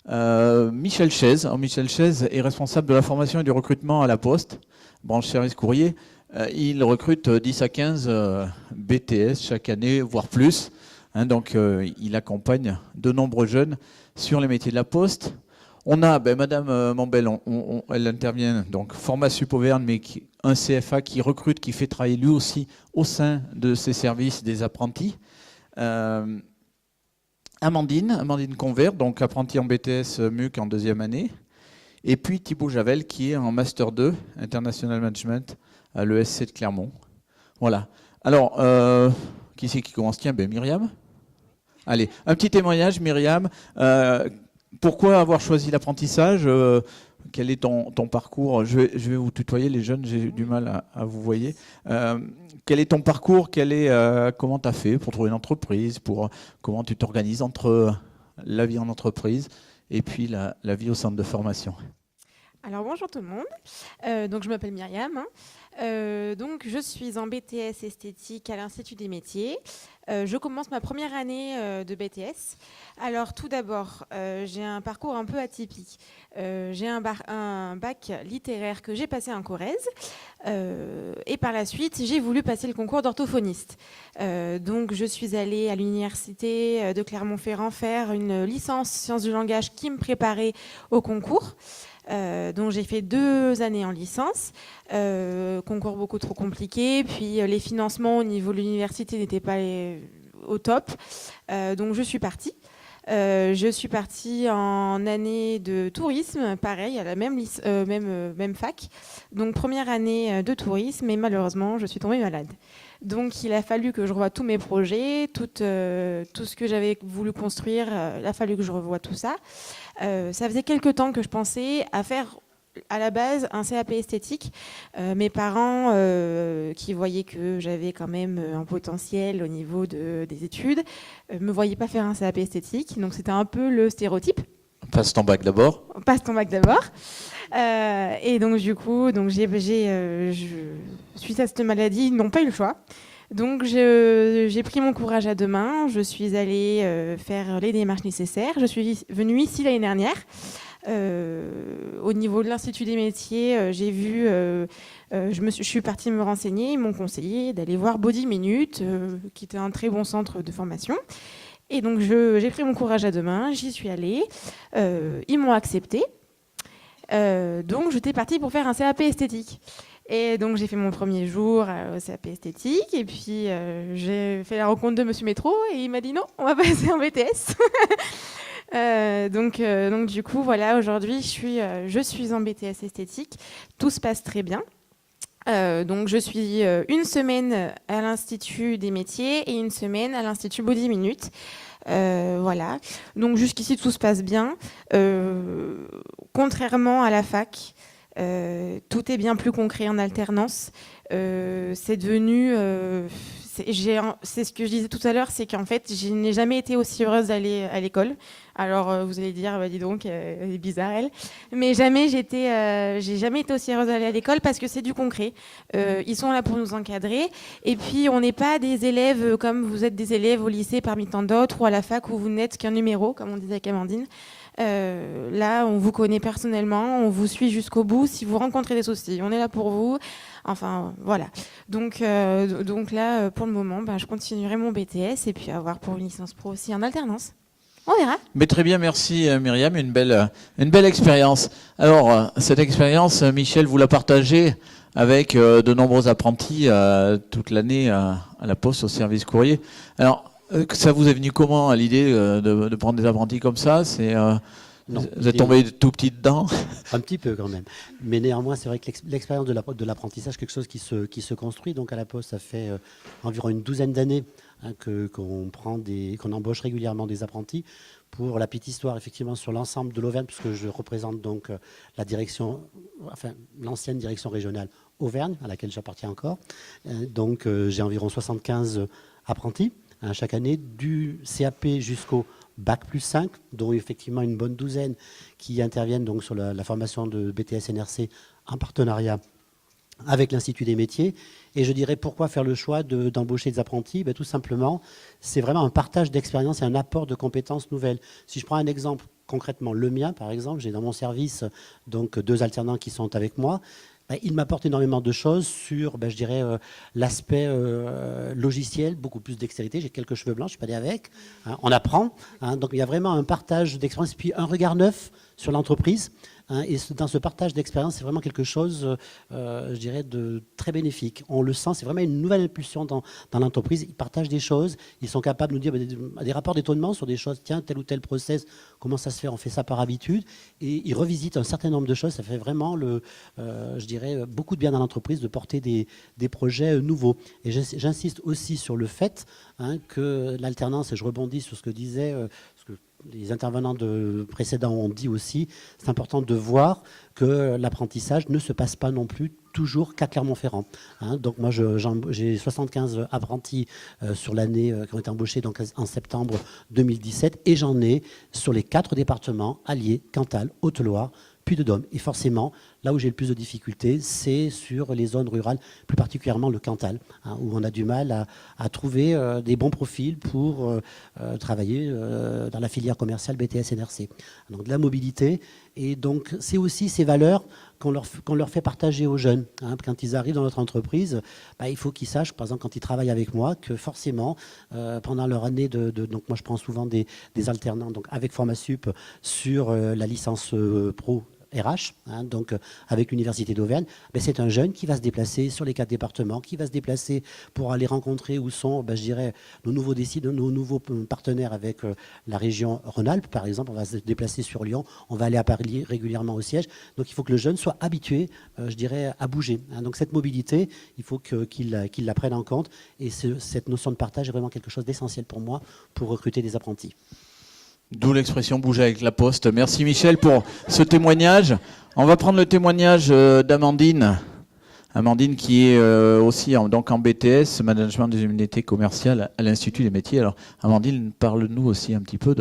Michel Chaise. Alors, Michel Chaise est responsable de la formation et du recrutement à la Poste, branche service courrier. Il recrute 10 à 15 BTS chaque année, voire plus. Donc il accompagne de nombreux jeunes sur les métiers de la Poste. On a Madame Mombel, elle intervient, donc Formasup Auvergne, mais un CFA qui recrute, qui fait travailler lui aussi au sein de ses services des apprentis. Amandine Convert, donc apprentie en BTS MUC en 2e année. Et puis Thibaut Javel, qui est en Master 2, International Management, à l'ESC de Clermont. Voilà. Alors, qui c'est qui commence? Tiens, Myriam. Allez, un petit témoignage, Myriam. Pourquoi avoir choisi l'apprentissage? Quel est ton parcours? Je vais vous tutoyer, les jeunes, j'ai du mal à vous voyer. Quel est ton parcours? Comment tu as fait pour trouver une entreprise? Comment tu t'organises entre la vie en entreprise et puis la vie au centre de formation? Alors bonjour tout le monde, donc je m'appelle Myriam, donc je suis en BTS esthétique à l'Institut des métiers. Je commence ma première année de BTS. Alors tout d'abord, j'ai un parcours un peu atypique. J'ai un bac littéraire que j'ai passé en Corrèze et par la suite, j'ai voulu passer le concours d'orthophoniste. Donc je suis allée à l'université de Clermont-Ferrand faire une licence sciences du langage qui me préparait au concours. Donc j'ai fait 2 années en licence, concours beaucoup trop compliqué, puis les financements au niveau de l'université n'étaient pas au top, donc je suis partie. Je suis partie en année de tourisme, pareil, à la même fac. Donc première année de tourisme, et malheureusement, je suis tombée malade. Donc il a fallu que je revoie tous mes projets, tout ce que j'avais voulu construire, il a fallu que je revoie tout ça. Ça faisait quelques temps que je pensais à faire à la base un CAP esthétique. Mes parents, qui voyaient que j'avais quand même un potentiel au niveau des études, me voyaient pas faire un CAP esthétique. Donc c'était un peu le stéréotype. Passe ton bac d'abord. Passe ton bac d'abord. Et donc du coup, suite à cette maladie, ils n'ont pas eu le choix. Donc j'ai pris mon courage à deux mains. Je suis allée faire les démarches nécessaires. Je suis venue ici l'année dernière. Au niveau de l'Institut des métiers, je suis partie me renseigner. Ils m'ont conseillé d'aller voir Body Minute, qui était un très bon centre de formation. Et donc j'ai pris mon courage à deux mains, j'y suis allée. Ils m'ont acceptée. Donc j'étais partie pour faire un CAP esthétique. Et donc j'ai fait mon premier jour au CAP esthétique. Et puis j'ai fait la rencontre de Monsieur Métro et il m'a dit non, on va passer en BTS. Donc du coup, voilà, aujourd'hui, je suis en BTS esthétique. Tout se passe très bien. Donc je suis une semaine à l'Institut des métiers et une semaine à l'Institut Body Minute. Voilà. Donc jusqu'ici, tout se passe bien. Contrairement à la fac, tout est bien plus concret en alternance. C'est devenu... c'est ce que je disais tout à l'heure, c'est qu'en fait, je n'ai jamais été aussi heureuse d'aller à l'école. Alors, vous allez dire, bah, dis donc, elle est bizarre, elle. Mais j'ai jamais été aussi heureuse d'aller à l'école parce que c'est du concret. Ils sont là pour nous encadrer. Et puis, on n'est pas des élèves comme vous êtes des élèves au lycée parmi tant d'autres ou à la fac où vous n'êtes qu'un numéro, comme on disait avec Amandine. Là, on vous connaît personnellement, on vous suit jusqu'au bout. Si vous rencontrez des soucis, on est là pour vous. Enfin, voilà. Donc là, pour le moment, je continuerai mon BTS et puis à voir pour une licence pro aussi en alternance. On verra. Mais très bien, merci Myriam, une belle expérience. Alors, cette expérience, Michel, vous la partagez avec de nombreux apprentis toute l'année à la Poste, au service courrier. Alors, ça vous est venu comment à l'idée de prendre des apprentis comme ça? Non, vous êtes tombé tout petit dedans? Un petit peu quand même. Mais néanmoins, c'est vrai que l'expérience de l'apprentissage, quelque chose qui se construit. Donc à la Poste, ça fait environ une douzaine d'années qu'on embauche régulièrement des apprentis. Pour la petite histoire, effectivement, sur l'ensemble de l'Auvergne, puisque je représente donc l'ancienne direction régionale Auvergne, à laquelle j'appartiens encore. Donc j'ai environ 75 apprentis chaque année, du CAP jusqu'au Bac plus 5, dont effectivement une bonne douzaine qui interviennent donc sur la formation de BTS NRC en partenariat avec l'Institut des métiers. Et je dirais pourquoi faire le choix d'embaucher des apprentis? Tout simplement, c'est vraiment un partage d'expérience et un apport de compétences nouvelles. Si je prends un exemple concrètement, le mien par exemple, j'ai dans mon service donc 2 alternants qui sont avec moi. Il m'apporte énormément de choses sur, je dirais, l'aspect logiciel, beaucoup plus de dextérité. J'ai quelques cheveux blancs, je ne suis pas allé avec. On apprend. Donc il y a vraiment un partage d'expérience, puis un regard neuf sur l'entreprise. Et dans ce partage d'expérience, c'est vraiment quelque chose, je dirais, de très bénéfique. On le sent, c'est vraiment une nouvelle impulsion dans l'entreprise. Ils partagent des choses, ils sont capables de nous dire des rapports d'étonnement sur des choses. Tiens, tel ou tel process, comment ça se fait? On fait ça par habitude. Et ils revisitent un certain nombre de choses. Ça fait vraiment, je dirais, beaucoup de bien dans l'entreprise de porter des projets nouveaux. Et j'insiste aussi sur le fait que l'alternance, et je rebondis sur ce que disait... les intervenants précédents ont dit aussi, c'est important de voir que l'apprentissage ne se passe pas non plus toujours qu'à Clermont-Ferrand. Donc moi, j'ai 75 apprentis sur l'année qui ont été embauchés donc en septembre 2017 et j'en ai sur les 4 départements, Allier, Cantal, Haute-Loire, Puy-de-Dôme. Et forcément, là où j'ai le plus de difficultés, c'est sur les zones rurales, plus particulièrement le Cantal, où on a du mal à trouver des bons profils pour travailler dans la filière commerciale BTS NRC. Donc de la mobilité. Et donc c'est aussi ces valeurs qu'on leur fait partager aux jeunes. Quand ils arrivent dans notre entreprise, il faut qu'ils sachent, par exemple quand ils travaillent avec moi, que forcément, pendant leur année donc moi je prends souvent des alternants donc avec Formasup sur la licence pro RH, donc avec l'Université d'Auvergne, c'est un jeune qui va se déplacer sur les 4 départements, qui va se déplacer pour aller rencontrer où sont, je dirais, nos nouveaux partenaires avec la région Rhône-Alpes, par exemple. On va se déplacer sur Lyon, on va aller à Paris régulièrement au siège. Donc il faut que le jeune soit habitué, je dirais, à bouger. Donc cette mobilité, il faut qu'il la prenne en compte. Et cette notion de partage est vraiment quelque chose d'essentiel pour moi pour recruter des apprentis. D'où l'expression bouger avec la Poste. Merci Michel pour ce témoignage. On va prendre le témoignage d'Amandine. Amandine qui est aussi donc en BTS, Management des Humanités Commerciales à l'Institut des Métiers. Alors Amandine, parle-nous aussi un petit peu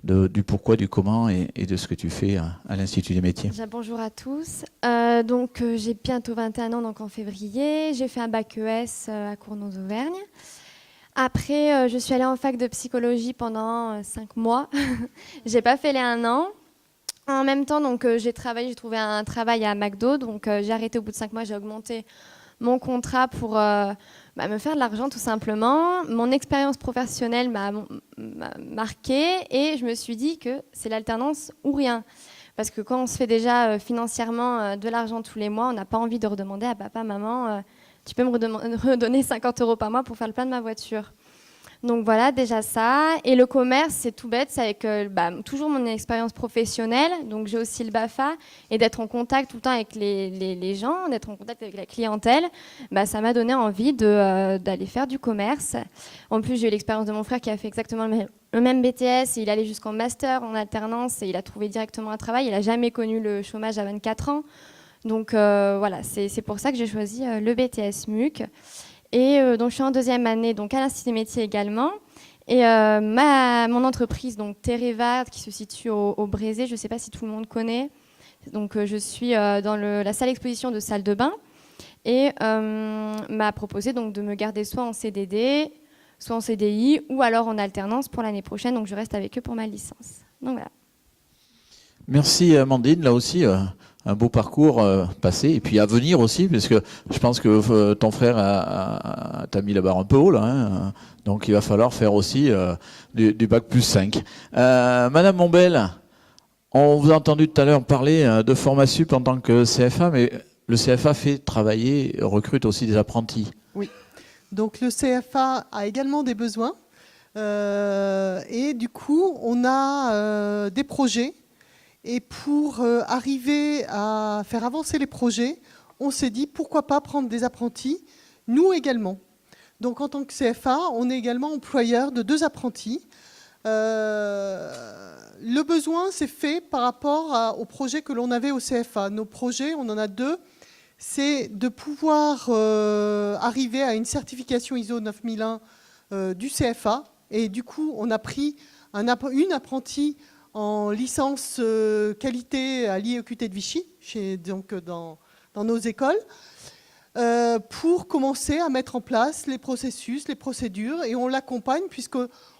du pourquoi, du comment et de ce que tu fais à l'Institut des Métiers. Déjà, bonjour à tous. J'ai bientôt 21 ans, donc en février. J'ai fait un bac ES à Cournons-Auvergne. Après, je suis allée en fac de psychologie pendant 5 mois. J'ai pas fait les 1 an. En même temps, donc, j'ai trouvé un travail à McDo. Donc, j'ai arrêté au bout de 5 mois. J'ai augmenté mon contrat pour me faire de l'argent, tout simplement. Mon expérience professionnelle m'a marquée et je me suis dit que c'est l'alternance ou rien. Parce que quand on se fait déjà financièrement de l'argent tous les mois, on n'a pas envie de redemander à papa, maman, tu peux me redonner 50 € par mois pour faire le plein de ma voiture. Donc voilà, déjà ça. Et le commerce, c'est tout bête, c'est avec toujours mon expérience professionnelle. Donc j'ai aussi le BAFA. Et d'être en contact tout le temps avec les gens, d'être en contact avec la clientèle, ça m'a donné envie d'aller faire du commerce. En plus, j'ai eu l'expérience de mon frère qui a fait exactement le même BTS. Il allait jusqu'en master en alternance et il a trouvé directement un travail. Il n'a jamais connu le chômage à 24 ans. Donc voilà, c'est pour ça que j'ai choisi le BTS MUC. Et donc je suis en 2e année donc à l'Institut des Métiers également. Et mon entreprise, donc Tereva, qui se situe au Brézé, je ne sais pas si tout le monde connaît. Donc je suis dans la salle exposition de salle de bain et m'a proposé donc de me garder soit en CDD, soit en CDI ou alors en alternance pour l'année prochaine. Donc je reste avec eux pour ma licence. Donc voilà. Merci Amandine, là aussi un beau parcours passé et puis à venir aussi, parce que je pense que ton frère t'a mis la barre un peu haut là, hein, donc il va falloir faire aussi du bac plus 5. Madame Montbel, on vous a entendu tout à l'heure parler de Formasup en tant que CFA, mais le CFA recrute aussi des apprentis. Oui, donc le CFA a également des besoins et du coup on a des projets. Et pour arriver à faire avancer les projets, on s'est dit pourquoi pas prendre des apprentis, nous également. Donc en tant que CFA, on est également employeur de 2 apprentis. Le besoin s'est fait par rapport aux projets que l'on avait au CFA. Nos projets, on en a 2, c'est de pouvoir arriver à une certification ISO 9001 du CFA. Et du coup, on a pris une apprentie en licence qualité à l'IEQT de Vichy, dans nos écoles, pour commencer à mettre en place les processus, les procédures, et on l'accompagne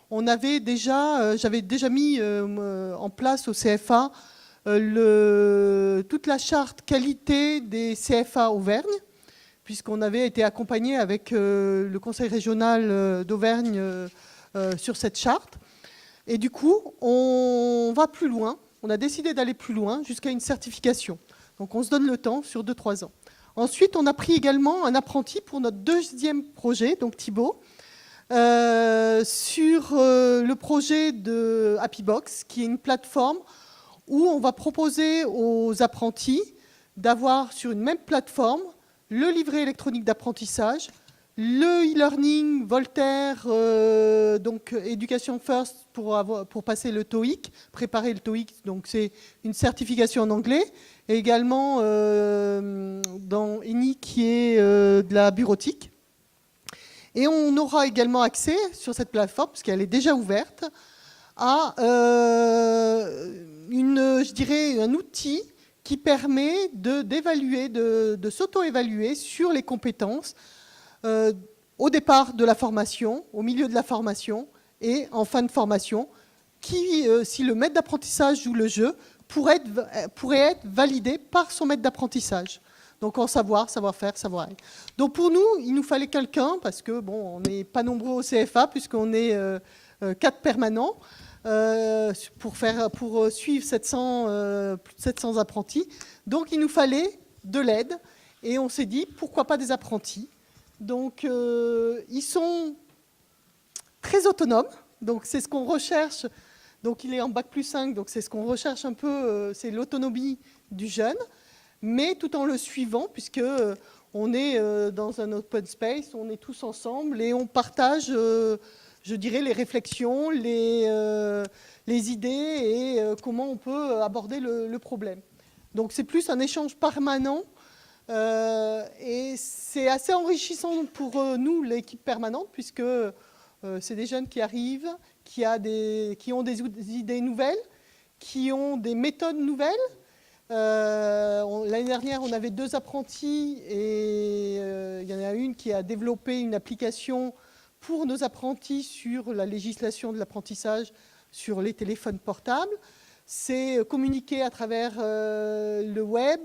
j'avais déjà mis en place au CFA toute la charte qualité des CFA Auvergne, puisqu'on avait été accompagné avec le Conseil régional d'Auvergne sur cette charte. Et du coup, on va plus loin. On a décidé d'aller plus loin jusqu'à une certification. Donc, on se donne le temps sur 2-3 ans. Ensuite, on a pris également un apprenti pour notre 2e projet, donc Thibaut, sur le projet de Happybox, qui est une plateforme où on va proposer aux apprentis d'avoir sur une même plateforme le livret électronique d'apprentissage, le e-learning Voltaire, donc Education First pour passer le TOEIC, préparer le TOEIC, donc c'est une certification en anglais, et également dans ENI qui est de la bureautique. Et on aura également accès sur cette plateforme, parce qu'elle est déjà ouverte, à un outil qui permet d'évaluer, de s'auto-évaluer sur les compétences au départ de la formation, au milieu de la formation et en fin de formation, qui, si le maître d'apprentissage joue le jeu, pourrait être validé par son maître d'apprentissage. Donc en savoir-faire, savoir-être. Donc pour nous, il nous fallait quelqu'un, parce que on n'est pas nombreux au CFA, puisqu'on est 4 permanents, pour suivre plus de 700 apprentis. Donc il nous fallait de l'aide, et on s'est dit, pourquoi pas des apprentis. Donc, ils sont très autonomes. Donc, c'est ce qu'on recherche. Donc, il est en bac plus 5. Donc, c'est ce qu'on recherche un peu. C'est l'autonomie du jeune, mais tout en le suivant, puisque on est dans un open space, on est tous ensemble et on partage, je dirais, les réflexions, les idées et comment on peut aborder le problème. Donc c'est plus un échange permanent et c'est assez enrichissant pour nous, l'équipe permanente, puisque c'est des jeunes qui arrivent, qui ont des idées nouvelles, qui ont des méthodes nouvelles. L'année dernière, on avait 2 apprentis et il y en a une qui a développé une application pour nos apprentis sur la législation de l'apprentissage sur les téléphones portables. C'est communiquer à travers le web,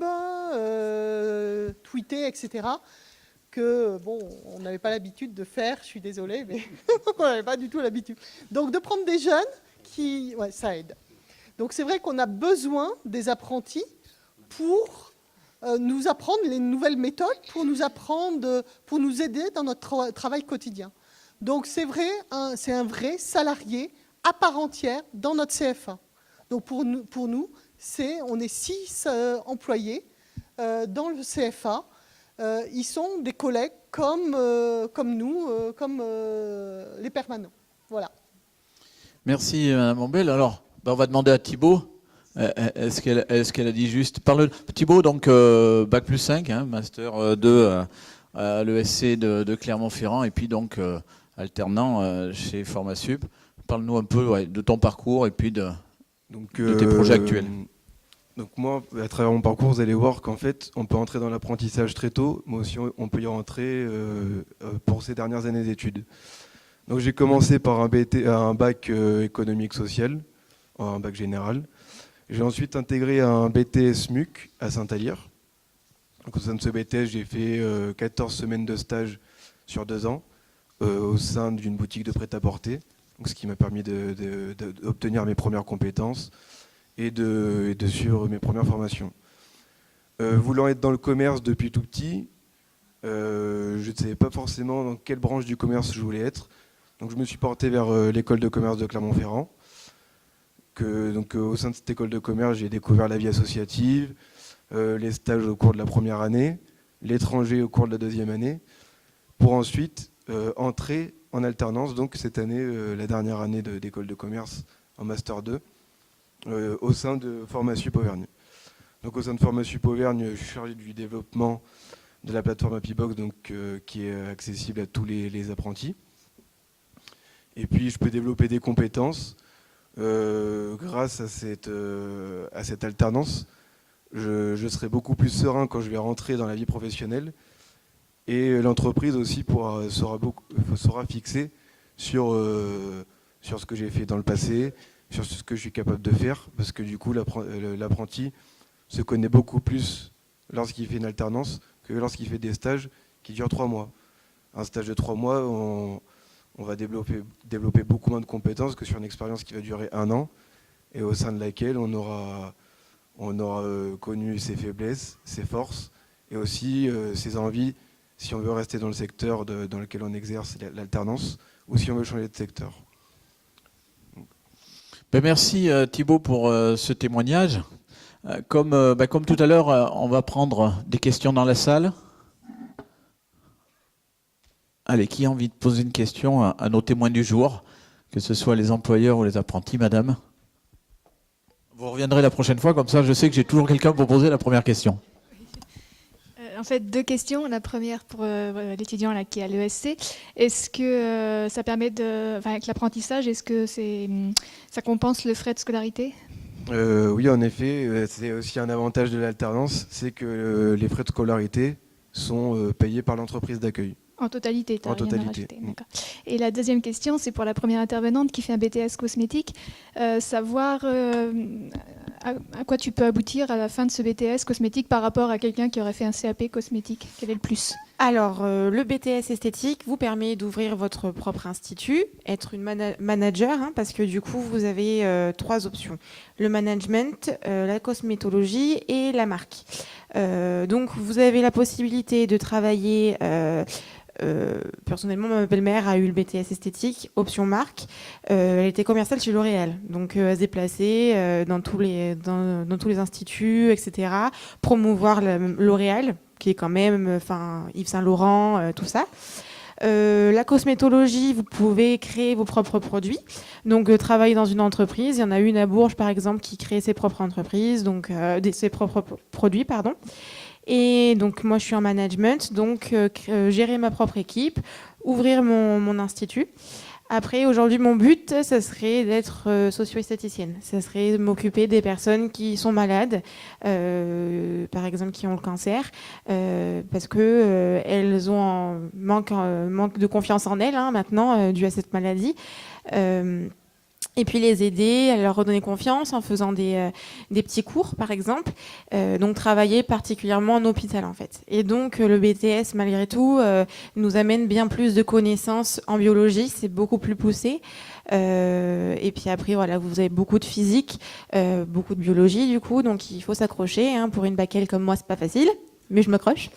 tweeter, etc. Que, bon, on n'avait pas l'habitude de faire, je suis désolée, mais on n'avait pas du tout l'habitude. Donc, de prendre des jeunes qui... Ouais, ça aide. Donc, c'est vrai qu'on a besoin des apprentis pour nous apprendre les nouvelles méthodes, pour nous aider dans notre travail quotidien. Donc, c'est vrai, c'est un vrai salarié à part entière dans notre CFA. Donc, pour nous on est 6 employés dans le CFA. Ils sont des collègues comme nous, comme les permanents. Voilà. Merci, Mme Ambel. Alors, on va demander à Thibaut. Est-ce qu'elle a dit juste... Thibaut, donc, Bac plus 5, hein, Master 2 à l'ESC de Clermont-Ferrand, et puis donc alternant chez Formasup. Parle-nous un peu de ton parcours et puis de tes projets actuels. Donc moi, à travers mon parcours, vous allez voir qu'en fait, on peut entrer dans l'apprentissage très tôt, mais aussi on peut y rentrer pour ces dernières années d'études. Donc j'ai commencé par un bac économique social, un bac général. J'ai ensuite intégré un BTS MUC à Saint-Alyre. Donc au sein de ce BTS, j'ai fait 14 semaines de stage sur 2 ans au sein d'une boutique de prêt-à-porter, ce qui m'a permis d'obtenir mes premières compétences et de suivre mes premières formations. Voulant être dans le commerce depuis tout petit, je ne savais pas forcément dans quelle branche du commerce je voulais être. Donc je me suis porté vers l'école de commerce de Clermont-Ferrand. Au sein de cette école de commerce, j'ai découvert la vie associative, les stages au cours de la première année, l'étranger au cours de la 2e année, pour ensuite entrer en alternance, donc cette année, la dernière année d'école de commerce en Master 2, au sein de Formasup Auvergne. Donc au sein de Formasup Auvergne, je suis chargé du développement de la plateforme HappyBox, qui est accessible à tous les apprentis. Et puis je peux développer des compétences grâce à cette alternance. Je serai beaucoup plus serein quand je vais rentrer dans la vie professionnelle. Et l'entreprise aussi sera fixée sur ce que j'ai fait dans le passé, sur ce que je suis capable de faire, parce que du coup, l'apprenti se connaît beaucoup plus lorsqu'il fait une alternance que lorsqu'il fait des stages qui durent 3 mois. Un stage de 3 mois, on va développer beaucoup moins de compétences que sur une expérience qui va durer 1 an, et au sein de laquelle on aura connu ses faiblesses, ses forces, et aussi ses envies, si on veut rester dans le secteur dans lequel on exerce l'alternance, ou si on veut changer de secteur. Merci Thibaut pour ce témoignage. Comme tout à l'heure, on va prendre des questions dans la salle. Allez, qui a envie de poser une question à nos témoins du jour, que ce soit les employeurs ou les apprentis, madame? Vous reviendrez la prochaine fois, comme ça je sais que j'ai toujours quelqu'un pour poser la première question. En fait, 2 questions. La première pour l'étudiant qui est à l'ESC. Est-ce que ça permet avec l'apprentissage, est-ce que ça compense le frais de scolarité? Oui, en effet, c'est aussi un avantage de l'alternance, c'est que les frais de scolarité sont payés par l'entreprise d'accueil. En totalité, tu as en rien totalité. à rajouter. Et la deuxième question, c'est pour la première intervenante qui fait un BTS cosmétique. Savoir à quoi tu peux aboutir à la fin de ce BTS cosmétique par rapport à quelqu'un qui aurait fait un CAP cosmétique. Quel est le plus? Alors, le BTS esthétique vous permet d'ouvrir votre propre institut, être une manager, parce que du coup, vous avez 3 options. Le management, la cosmétologie et la marque. Donc, vous avez la possibilité de travailler... personnellement, ma belle-mère a eu le BTS esthétique, option marque. Elle était commerciale chez L'Oréal, donc elle se déplaçait dans tous les instituts, etc. Promouvoir L'Oréal, qui est quand même, Yves Saint Laurent, tout ça. La cosmétologie, vous pouvez créer vos propres produits. Donc, travailler dans une entreprise. Il y en a une à Bourges, par exemple, qui crée ses propres entreprises, donc ses propres produits, pardon. Et donc, moi, je suis en management, donc gérer ma propre équipe, ouvrir mon institut. Après, aujourd'hui, mon but, ça serait d'être socio-esthéticienne. Ça serait de m'occuper des personnes qui sont malades, par exemple, qui ont le cancer, parce que elles ont manque de confiance en elles, maintenant, dû à cette maladie. Et puis les aider, à leur redonner confiance en faisant des petits cours, par exemple. Donc travailler particulièrement en hôpital, en fait. Et donc le BTS, malgré tout, nous amène bien plus de connaissances en biologie. C'est beaucoup plus poussé. Et puis après, voilà, vous avez beaucoup de physique, beaucoup de biologie, du coup. Donc il faut s'accrocher. Pour une bac L comme moi, c'est pas facile, mais je m'accroche.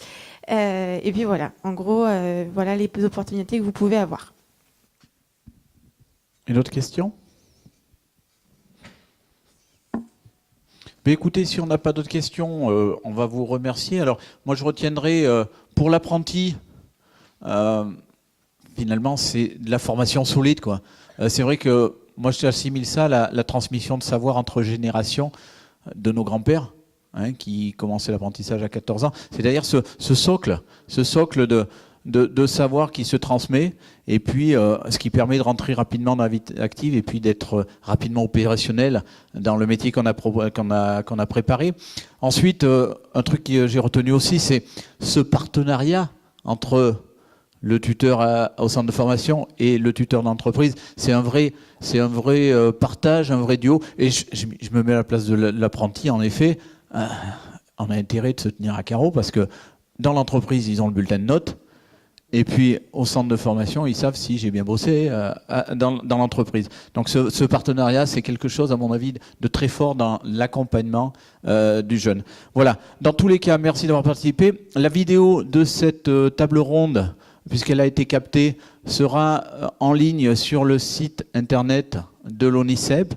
Et puis voilà, en gros, voilà les opportunités que vous pouvez avoir. Une autre question ? Mais écoutez, si on n'a pas d'autres questions, on va vous remercier. Alors, moi, je retiendrai, pour l'apprenti, finalement, c'est de la formation solide, quoi. C'est vrai que moi, j'assimile ça à la transmission de savoir entre générations de nos grands-pères, qui commençaient l'apprentissage à 14 ans. C'est d'ailleurs ce socle de savoir qui se transmet, et puis ce qui permet de rentrer rapidement dans la vie active et puis d'être rapidement opérationnel dans le métier qu'on a préparé. Ensuite, un truc que j'ai retenu aussi, c'est ce partenariat entre le tuteur au centre de formation et le tuteur d'entreprise. C'est un vrai partage, un vrai duo. Et je me mets à la place de l'apprenti, en effet. On a intérêt de se tenir à carreau parce que dans l'entreprise, ils ont le bulletin de notes. Et puis, au centre de formation, ils savent si j'ai bien bossé dans l'entreprise. Donc, ce partenariat, c'est quelque chose, à mon avis, de très fort dans l'accompagnement du jeune. Voilà. Dans tous les cas, merci d'avoir participé. La vidéo de cette table ronde, puisqu'elle a été captée, sera en ligne sur le site internet de l'ONICEP.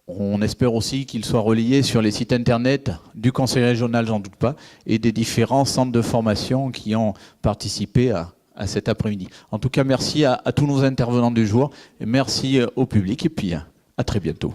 On espère aussi qu'il soit relayé sur les sites internet du Conseil régional, j'en doute pas, et des différents centres de formation qui ont participé à cet après-midi. En tout cas, merci à tous nos intervenants du jour, et merci au public, et puis à très bientôt.